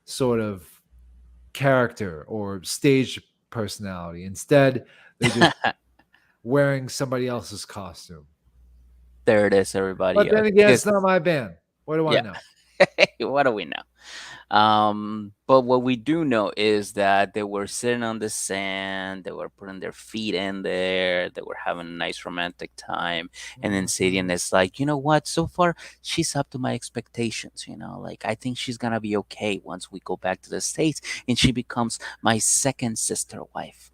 sort of character or stage personality. Instead, they're just wearing somebody else's costume. There it is, everybody. But then again, it's Kiss. not my band. What do I Yeah. know? What do we know? But what we do know is that they were sitting on the sand, they were putting their feet in there, they were having a nice romantic time. And then Sadian Mhm. is like, you know what? So far, she's up to my expectations, Like, I think she's gonna be okay once we go back to the States and she becomes my second sister wife.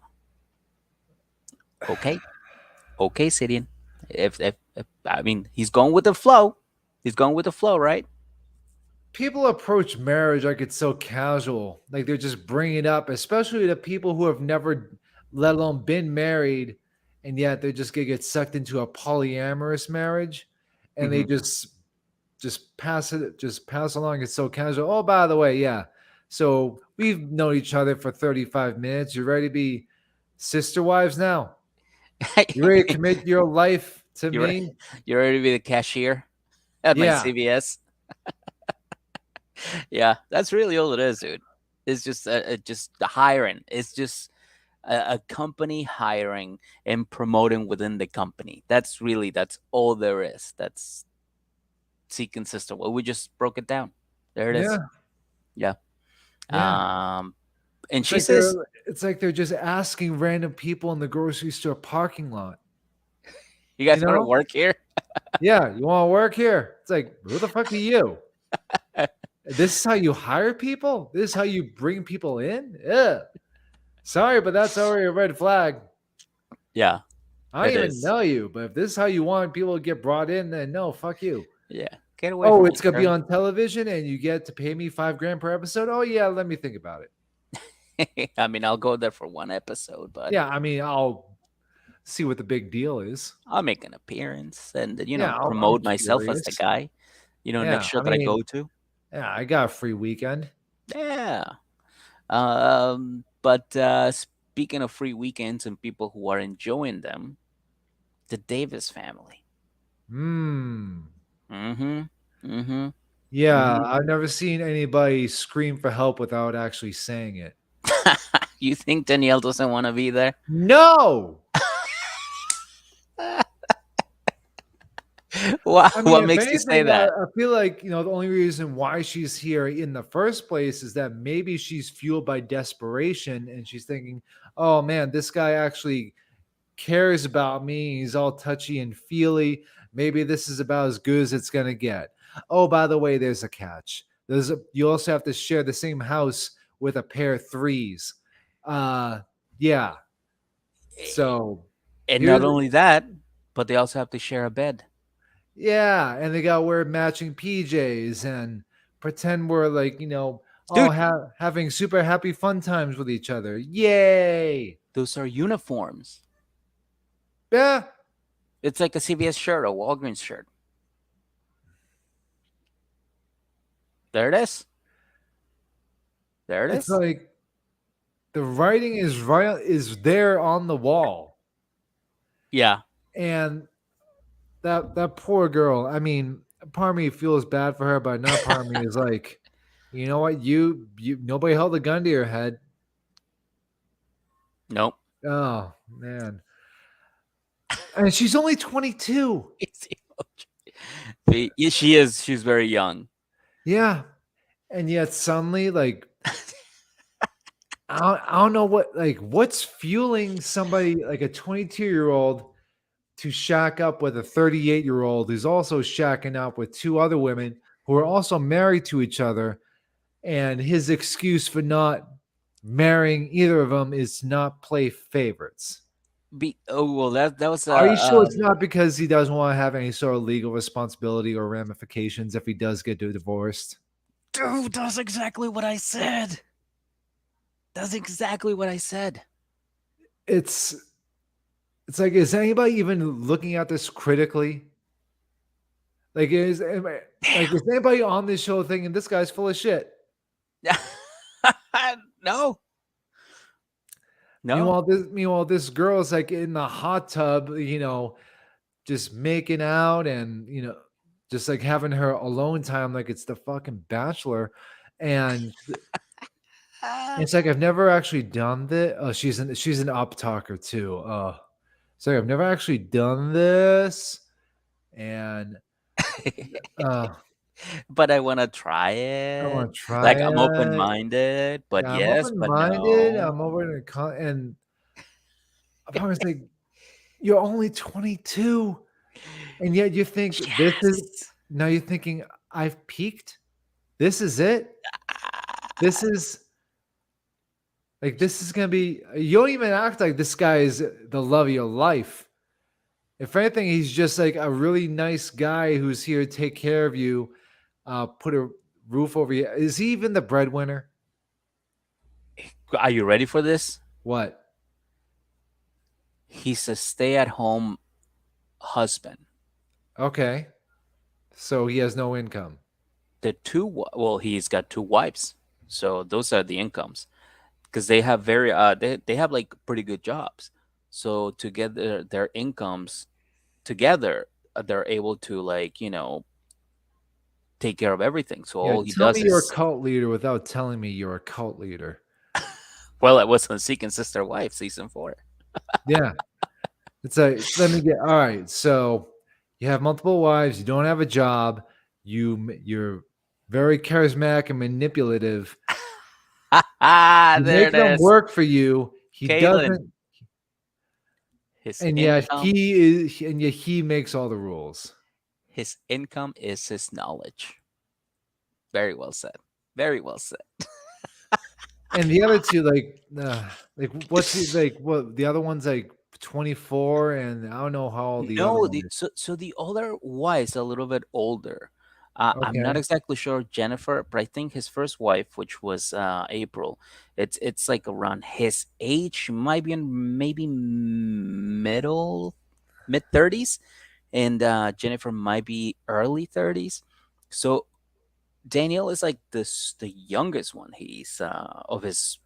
Okay. Okay, Sadian. If I mean he's going with the flow. He's going with the flow, right? People approach marriage like it's so casual, like they're just bringing it up, especially the people who have never, let alone been married, and yet they're just gonna get sucked into a polyamorous marriage, and they Hmm. just pass along. It's so casual. Oh, by the way, yeah. So we've known each other for 35 minutes. You ready to be sister wives now? You ready to commit your life to you're me? you're ready to be the cashier at my Yeah, CVS. Yeah, that's really all it is, dude. It's just the hiring. It's just a company hiring and promoting within the company. That's all there is. That's seeking system. Well, we just broke it down. There it is. yeah, Yeah. yeah. Um, and It's she like they're says, it's like they're just asking random people in the grocery store parking lot. "You You guys want to know? work here?" Yeah, you want to work here? It's like, who the fuck are you? This is how you hire people? This is how you bring people in? Yeah. Sorry, but that's already a red flag. Yeah, I don't it even is. know you, but if this is how you want people to get brought in, then no, fuck you. Yeah, get away Oh, from me, it's gonna be sir. on television and you get to pay me 5 grand per episode. Oh yeah, let me think about it. I mean, I'll go there for one episode, but Yeah, I mean, I'll see what the big deal is. I'll make an appearance and Yeah, I'm promote myself as the curious. guy. Next Yeah, show I that I mean, go to. yeah, I got a free weekend. Yeah. But speaking of free weekends and people who are enjoying them, the Davis family. Hmm. Mm-hmm. Mm-hmm. Yeah, Mm-hmm. I've never seen anybody scream for help without actually saying it. You think Danielle doesn't want to be there? No. I What mean, if makes you say anything, that? I feel like, the only reason why she's here in the first place is that maybe she's fueled by desperation and she's thinking, oh man, this guy actually cares about me. He's all touchy and feely. Maybe this is about as good as it's going to get. Oh, by the way, there's a catch. You also have to share the same house with a pair of threes. Uh, yeah. So And not here's, only that, but they also have to share a bed. yeah, and they got to wear matching PJs and pretend we're like, all Dude, having super happy fun times with each other. Yay. those are uniforms. Yeah. It's like a CVS shirt, a Walgreens shirt. There it is. There it It's is. like the writing is there on the wall. Yeah. And that poor girl, I mean, part of me feels bad for her, but another part of me is like, you know what? You nobody held a gun to your head. Nope. Oh man. And she's only 22. Yeah, she is. She's very young. Yeah. And yet suddenly, like, I don't know what's fueling somebody like a 22-year-old to shack up with a 38-year-old who's also shacking up with two other women who are also married to each other. And his excuse for not marrying either of them is to not play favorites. Oh well, that was Are you sure it's not because he doesn't want to have any sort of legal responsibility or ramifications if he does get divorced? dude. That's exactly what I said. That's exactly what I said. It's it's like, is anybody even looking at this critically? Like, is anybody on this show thinking this guy's full of shit? Damn. No, no. Meanwhile, this girl's like in the hot tub, just making out and just like having her alone time, like it's the fucking Bachelor, and Ah. it's like I've never actually done this. Oh, she's an up talker too. So I've never actually done this, and uh, But I want to try I it. want to try Like I'm open it. minded, but Yeah, I'm yes, open but minded. no. I'm over in and I'm always like, you're only 22, and yet you think this is Yes. now you're thinking I've peaked. This is it. This is this is gonna be. You don't even act like this guy is the love of your life. If anything, he's just like a really nice guy who's here to take care of you, put a roof over you. Is he even the breadwinner? Are you ready for this? What? He's a stay at home husband. Okay, so he has no income. Well, he's got two wives. So those are the incomes because they have they have like pretty good jobs. So to get their incomes together, they're able to like, take care of everything. So Yeah, all he tell does me you're a is, cult leader without telling me you're a cult leader. well, it was on Seeking Sister Wife season 4. Yeah, it's like let me get all right. So you have multiple wives. You don't have a job. You're very charismatic and manipulative. Ah, You there make it them is. work for you. He Kaylin, doesn't, his and yet income, he makes all the rules. his income is his knowledge. Very well said. Very well said. And the other two, like what's he like? What the other one's like 24, and I don't know how old the other No, one is. so the other wife is a little bit older. I'm not Okay, exactly sure Jennifer, but I think his first wife, which was April, it's like around his age. She might be in maybe mid 30s, and Jennifer might be early 30s. So Daniel is like the youngest one. He's of his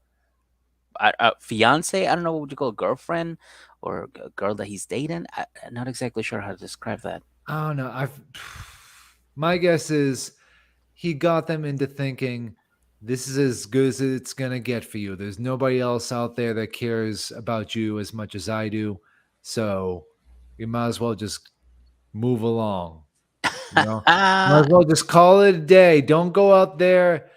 fiance. I don't know what would you call a girlfriend or a girl that he's dating. I'm not exactly sure how to describe that. I don't know. I've my guess is he got them into thinking this is as good as it's gonna get for you. There's nobody else out there that cares about you as much as I do, so you might as well just move along. You know, might as well just call it a day. Don't go out there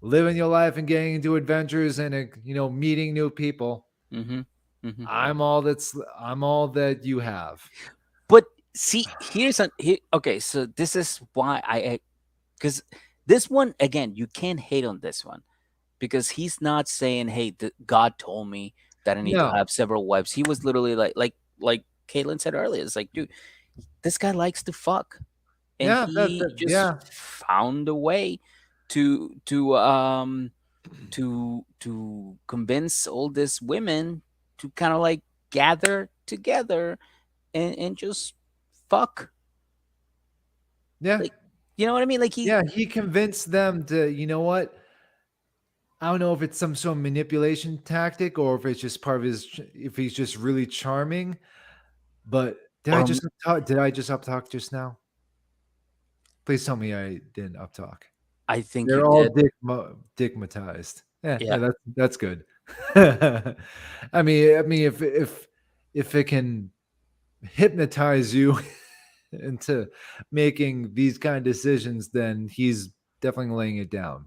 living your life and getting into adventures and meeting new people. Mm-hmm. Mm-hmm. I'm all that you have. But see, okay, so this is why because this one again, you can't hate on this one because he's not saying, "Hey, God told me that I need to No, have several wives." He was literally like Caitlin said earlier. It's like, dude, this guy likes to fuck, and yeah, he just yeah, found a way to convince all these women to kind of like gather together and just fuck. yeah, Like, you know what I mean? Like yeah. He convinced them to. You know what? I don't know if it's some sort of manipulation tactic or if it's just part of if he's just really charming. But or did I just up talk just now? Please tell me I didn't up talk. I think you They're all did. dickmatized. Yeah, Yeah. yeah, that's good. I mean, if it can hypnotize you into making these kind of decisions, then he's definitely laying it down.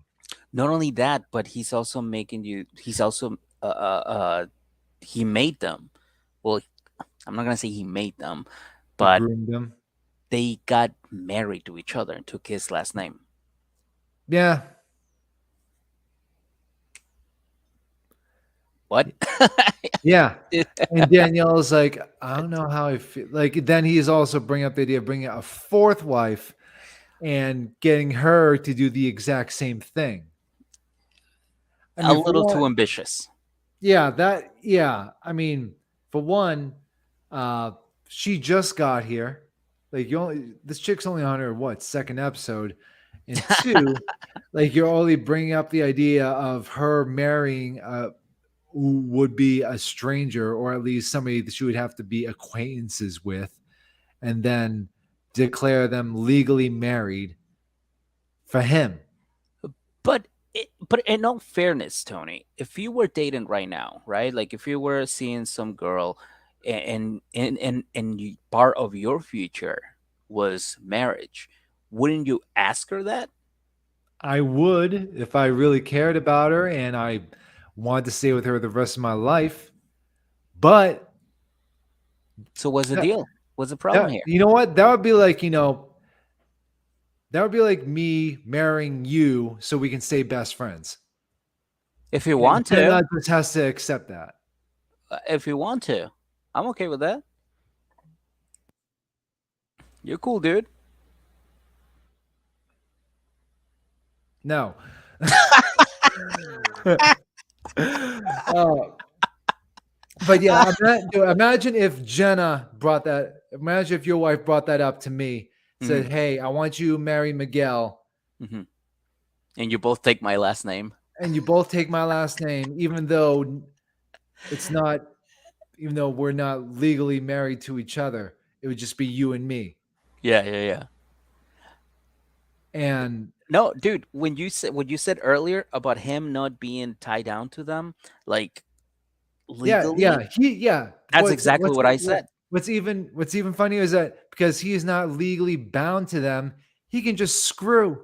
Not only that, but he's also making you. He's also he made them. Well, I'm not gonna say he made them, He but groomed them. they got married to each other and took his last name. Yeah, What? yeah. And Danielle's like, I don't know how I feel. Like, then he's also bringing up the idea of bringing a fourth wife and getting her to do the exact same thing. I A mean, for little one, too ambitious. yeah. I mean, for one, uh, she just got here. Like this chick's only on her second episode, and two, like you're only bringing up the idea of her marrying who would be a stranger or at least somebody that she would have to be acquaintances with, and then declare them legally married for him. But in all fairness, Tony, if you were dating right now, right? Like if you were seeing some girl and part of your future was marriage, wouldn't you ask her that? I would if I really cared about her and I wanted to stay with her the rest of my life. But So what's the that, deal? What's the problem here? you know what? That would be like, that would be like me marrying you so we can stay best friends. If you And want to, Jenna just has to accept that. if you want to, I'm okay with that. You're cool, dude. No. uh, but yeah, imagine if Jenna brought that. Imagine if your wife brought that up to me, Hmm. said, "Hey, I want you to marry Miguel, Hmm. And you both take my last name. and you both take my last name, it's not, even though we're not legally married to each other. It would just be you and me." Yeah, yeah, yeah. And No, dude, when you said what you said earlier about him not being tied down to them, like yeah, legally, yeah. that's exactly what I said. What's even funnier is that because he is not legally bound to them, he can just screw.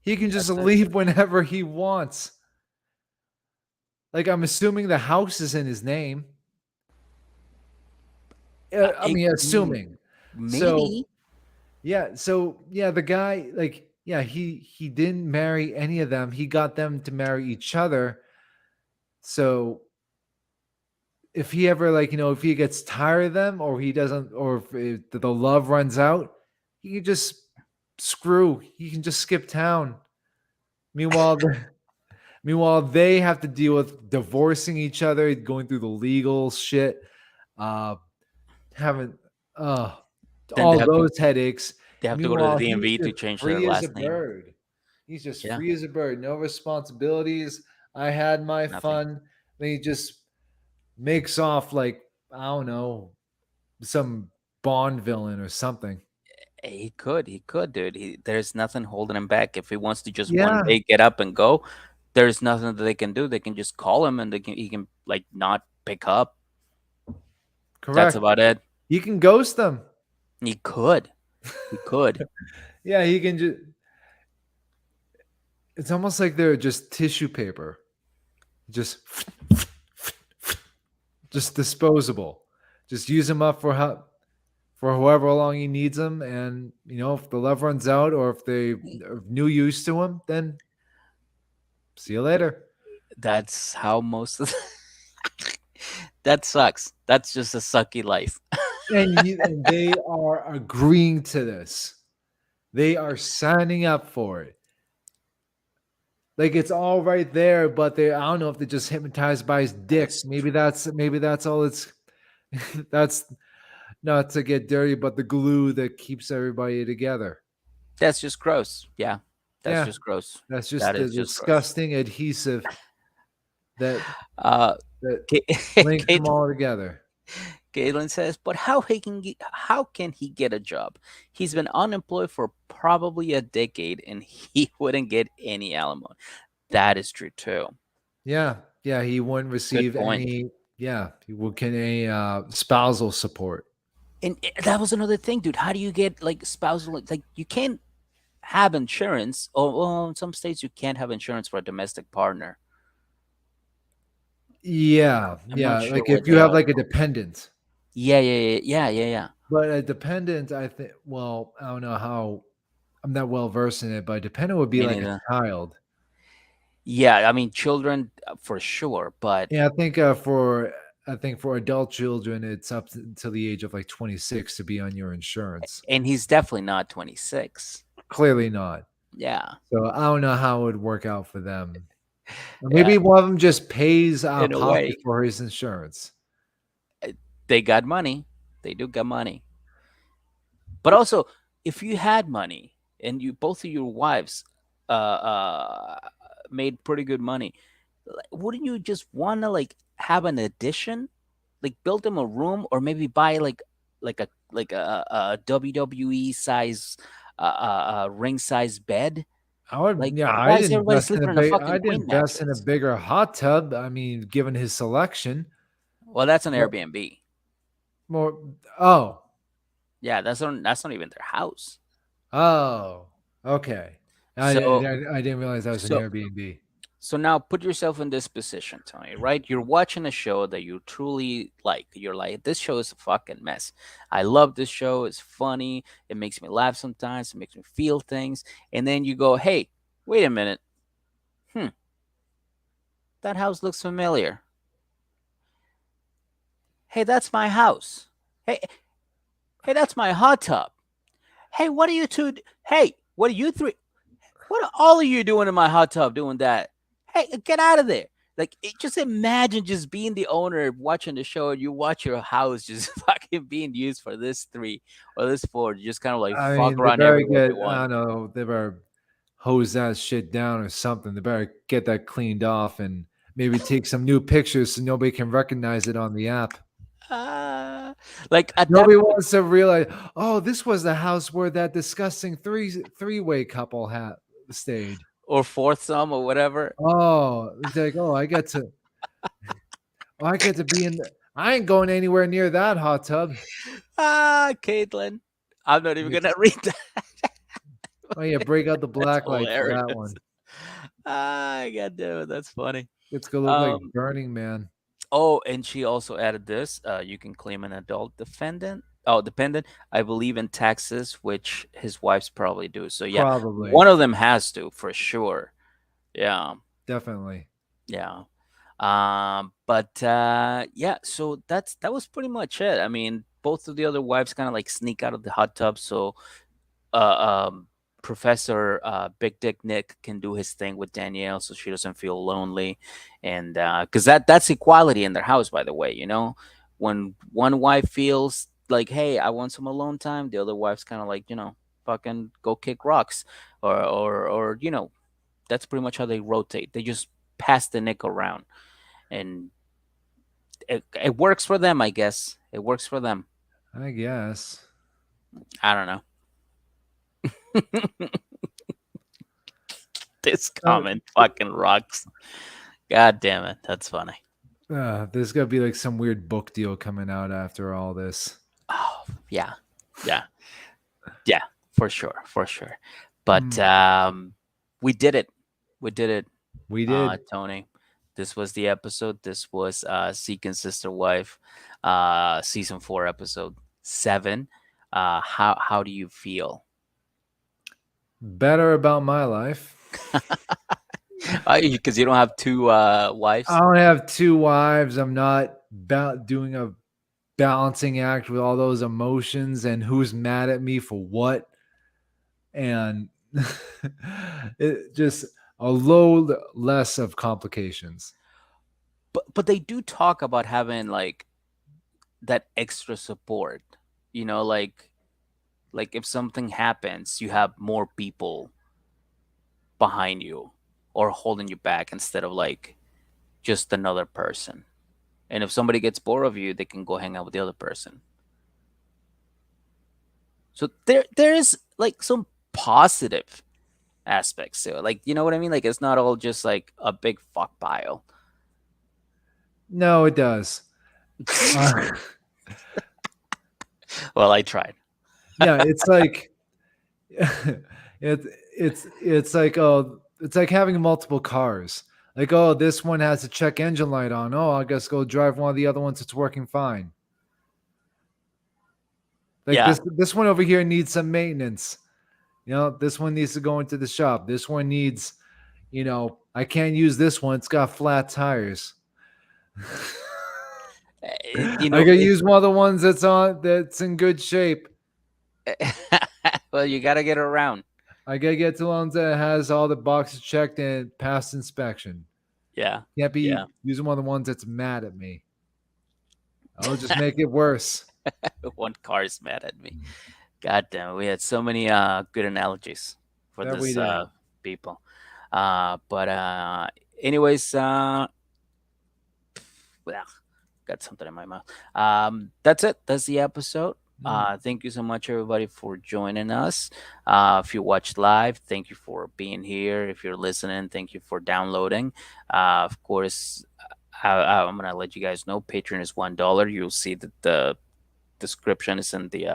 He can just That's it. leave whenever he wants. Like I'm assuming the house is in his name. I mean, assuming. So Maybe. yeah, the guy, like, yeah, he didn't marry any of them. He got them to marry each other. So if he ever, like, if he gets tired of them or he doesn't, or if the love runs out, he can just screw. He can just skip town. Meanwhile, meanwhile, they have to deal with divorcing each other, going through the legal shit, uh, having uh, Then all those headaches. they have to go to the Meanwhile, he's DMV to just change their free as a last name. bird. He's just Yeah, free as a bird. No responsibilities. I had my nothing. fun. Then he just makes off like, I don't know, some Bond villain or something. He could, dude. There's nothing holding him back. If he wants to just one Yeah, day get up and go, there's nothing that they can do. They can just call him and he can like not pick up. That's correct. about it. You can ghost them. He could. He could. Yeah, he can just. It's almost like they're just tissue paper, just just disposable. Just use them up for however long he needs them, and if the love runs out or if they are new use to him, then see you later. That's how most of that sucks. That's just a sucky life. And they are agreeing to this. They are signing up for it. Like it's all right there, but I don't know if they're just hypnotized by his dick. That's Maybe that's all it's that's not to get dirty, but the glue that keeps everybody together. that's just gross. Yeah. That's Yeah, just gross. that's just That the is just gross. disgusting adhesive that Uh that Ca- links them Caitlin, all together. Caitlin says, but how can he get a job? He's been unemployed for probably a decade and he wouldn't get any alimony. That is true too. Yeah, yeah, he wouldn't Good receive point. any. Yeah, he would get any spousal support. And that was another thing, dude. How do you get like spousal? Like you can't have insurance. Or well, in some states you can't have insurance for a domestic partner. Yeah, I'm not yeah, sure like what if you they have are. like a dependent, Yeah, yeah, yeah, yeah, yeah, yeah. but a dependent, I think. Well, I don't know how. I'm not well versed in it, but a dependent would be Me like a neither. child. Yeah, I mean children for sure, but Yeah, I think for adult children, it's up to the age of like 26 to be on your insurance. and he's definitely not 26. Clearly not. Yeah, So I don't know how it would work out for them. Or yeah. maybe one of them just pays out of In a pocket way, for his insurance. they got money. They do got money. But also, if you had money and you both of your wives made pretty good money, wouldn't you just want to like have an addition, like build them a room, or maybe buy like a WWE size, ring size bed? I would, Like, yeah, why is everybody sleeping in a fucking I'd queen invest in a mattress? bigger hot tub. I mean, given his selection. Well, that's an But Airbnb. more, oh, Yeah, that's not even their house. oh, okay. So I didn't realize that was an so Airbnb. So now put yourself in this position, Tony, right? You're watching a show that you truly like. You're like, this show is a fucking mess. I love this show. It's funny. It makes me laugh sometimes. It makes me feel things. And then you go, hey, wait a minute. Hmm, that house looks familiar. Hey, that's my house. Hey, hey, that's my hot tub. Hey, what are you two? Hey, what are you three? What are all of you doing in my hot tub doing that? Hey, get out of there. Like, just imagine just being the owner watching the show and you watch your house just fucking being used for this three or this four to just kind of like I fuck mean, they around better everywhere they get, want. I don't know, they better hose that shit down or something. They better get that cleaned off and maybe take some new pictures so nobody can recognize it on the app. Ah, like at that Nobody point, wants to realize, oh, this was the house where that disgusting three-way couple had stayed. or fourth some or whatever. Oh, it's like, I get to be in. I ain't going anywhere near that hot tub. Caitlin, I'm not even You- gonna read that. Oh yeah, break out the That's black light for that hilarious. one. God damn it, that's funny. It's gonna look like Um, Burning Man. Oh, and she also added this. You can claim an adult defendant. Oh, dependent. I believe in Texas, which his wives probably do. So yeah, Probably, one of them has to for sure. Yeah, definitely. yeah. But yeah. So that was pretty much it. I mean, both of the other wives kind of like sneak out of the hot tub, so uh, Professor Big Dick Nick can do his thing with Danielle, so she doesn't feel lonely, and because that's equality in their house, by the way. When one wife feels like, hey, I want some alone time, the other wife's kind of like, fucking go kick rocks, or that's pretty much how they rotate. They just pass the Nick around, and it works for them, I guess. It works for them. I guess. I don't know. This Uh, comment fucking rocks. God damn it. That's funny. there's gonna be like some weird book deal coming out after all this. Oh, yeah. Yeah. Yeah. for sure, for sure. But Mm, we did it. We did it, we did. Tony. This was the episode. This was Seeking Sister Wife, season 4, episode 7. How do you feel? Better about my life. Because you don't have two I wives. don't have two wives. I'm not doing a balancing act with all those emotions and who's mad at me for what. And it just a load less of complications. But they do talk about having like that extra support. You know, like if something happens, you have more people behind you or holding you back instead of like just another person. And if somebody gets bored of you, they can go hang out with the other person. So there is like some positive aspects to it. Like, you know what I mean? Like it's not all just like a big fuck pile. No, it does. Uh, Well, I tried. yeah, it's like it's like it's like having multiple cars. Like, oh, this one has a check engine light on. Oh, I guess go drive one of the other ones that's working fine. Like Yeah. this one over here needs some maintenance. You know, this one needs to go into the shop. This one needs, I can't use this one. It's got flat tires. You I know, gotta use one of the ones that's in good shape. well, you got to get around. I gotta get to the ones that has all the boxes checked and passed inspection. Yeah. Can't Yeah. be using one of the ones that's mad at me. I'll just make it worse. One car's mad at me. God damn, we had so many good analogies for That we this did. people. But anyways, well, got something in my mouth. That's it. That's the episode. Mm. Thank you so much, everybody, for joining us. If you watched live, thank you for being here. If you're listening, thank you for downloading. Of course, I'm gonna let you guys know. Patreon is $1. You'll see that the description is in the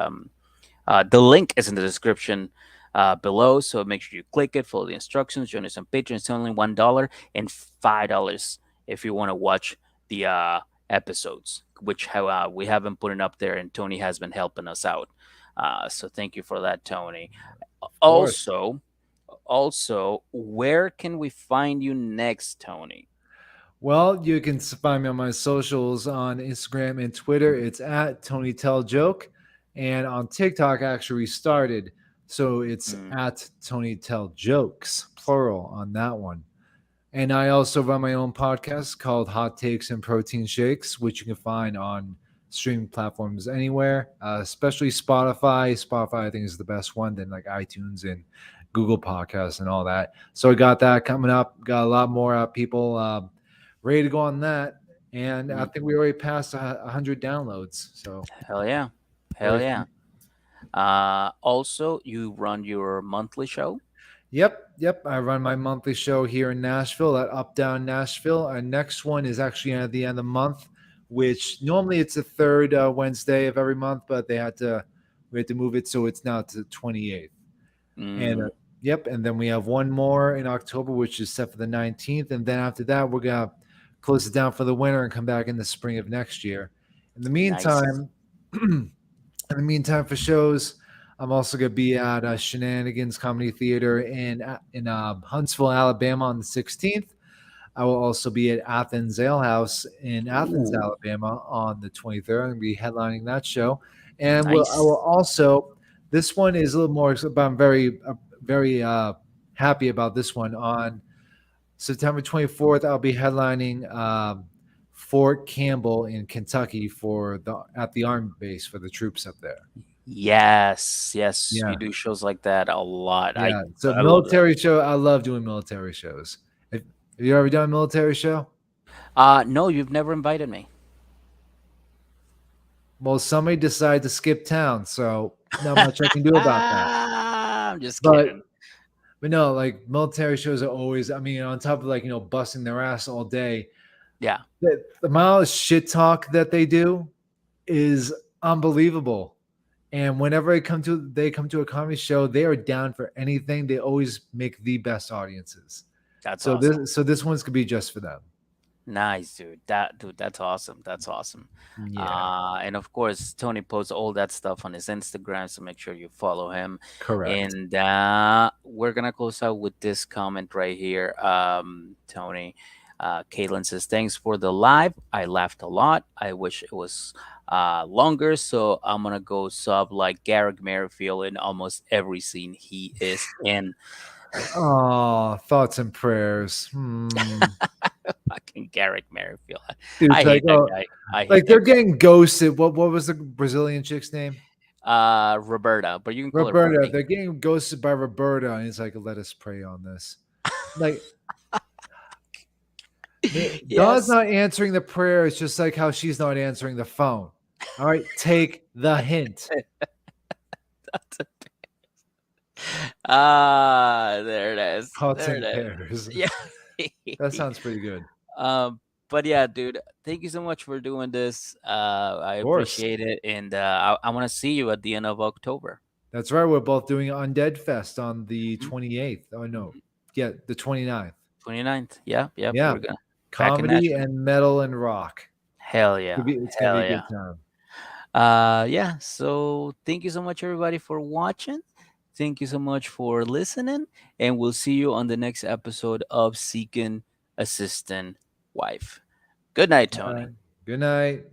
link is in the description below. So make sure you click it, follow the instructions, join us on Patreon. It's only $1 and $5 if you want to watch the episodes, which we have been putting up there, and Tony has been helping us out. So thank you for that, Tony. Of course. Also, where can we find you next, Tony? Well, you can find me on my socials on Instagram and Twitter. It's at Tony Tell Joke. And on TikTok, actually started. So it's Mm, at Tony Tell Jokes, plural on that one. And I also run my own podcast called Hot Takes and Protein Shakes, which you can find on streaming platforms anywhere, especially Spotify. Spotify, I think, is the best one, then like iTunes and Google Podcasts and all that. So I got that coming up. Got a lot more people ready to go on that. And I mm. think we already passed 100 downloads. So Hell yeah. Hell very yeah. Also, you run your monthly show. Yep. I run my monthly show here in Nashville at Up Down Nashville. Our next one is actually at the end of the month, which normally it's the third Wednesday of every month, but we had to move it so it's now to the 28th. And Mm, and then we have one more in October, which is set for the 19th, and then after that we're gonna close it down for the winter and come back in the spring of next year. In the nice. meantime, for shows, I'm also going to be at Shenanigans Comedy Theater in Huntsville, Alabama on the 16th. I will also be at Athens Ale House in Athens, Ooh, Alabama on the 23rd. I'm going to be headlining that show. And I will nice. also, this one is a little more, but I'm very happy about this one. On September 24th, I'll be headlining Fort Campbell in Kentucky at the Army base for the troops up there. Yes, yes, you Yeah, do shows like that a lot. yeah. So I love that. military show, I love doing military shows. Have you ever done a military show? No, you've never invited me. Well, somebody decided to skip town, so not much I can do about that. I'm just But kidding. no, like military shows are always. I mean, on top of like busting their ass all day, Yeah. the amount of shit talk that they do is unbelievable. And whenever they come to a comedy show, they are down for anything. They always make the best audiences. That's So awesome. this one's could be just for them. Nice, dude. That's awesome. That's awesome. Yeah, And of course, Tony posts all that stuff on his Instagram, so make sure you follow him. correct. And we're gonna close out with this comment right here. Tony, Caitlin says, "Thanks for the live. I laughed a lot. I wish it was longer, so I'm gonna go sub like Garrick Merrifield in almost every scene he is in." Oh, thoughts and prayers. Hmm. Fucking Garrick Merrifield. Dude, I it's like hate that guy. I hate like they're that guy. getting ghosted. What was the Brazilian chick's name? Roberta, but you can call her Roberta. Bernie. They're getting ghosted by Roberta, and it's like, let us pray on this. Like God's Yes. not answering the prayer. It's just like how she's not answering the phone. All right, take the hint. There it is. Thoughts There it and is. prayers. Yeah. That sounds pretty good. Of um, but yeah, dude, thank you so much for doing this. I course. appreciate it, and I want to see you at the end of October. That's right. We're both doing Undead Fest on the Mhm. 28th. Oh, no. Mhm. Yeah, the 29th. 29th. Yeah, yep. Yeah. We're gonna back in Comedy Nashville. and metal and rock. Hell yeah. It's gonna be Hell a yeah. good time. Yeah, so thank you so much everybody for watching. Thank you so much for listening, and we'll see you on the next episode of Seeking Assistant Wife. Good night, All right. Tony. Good night.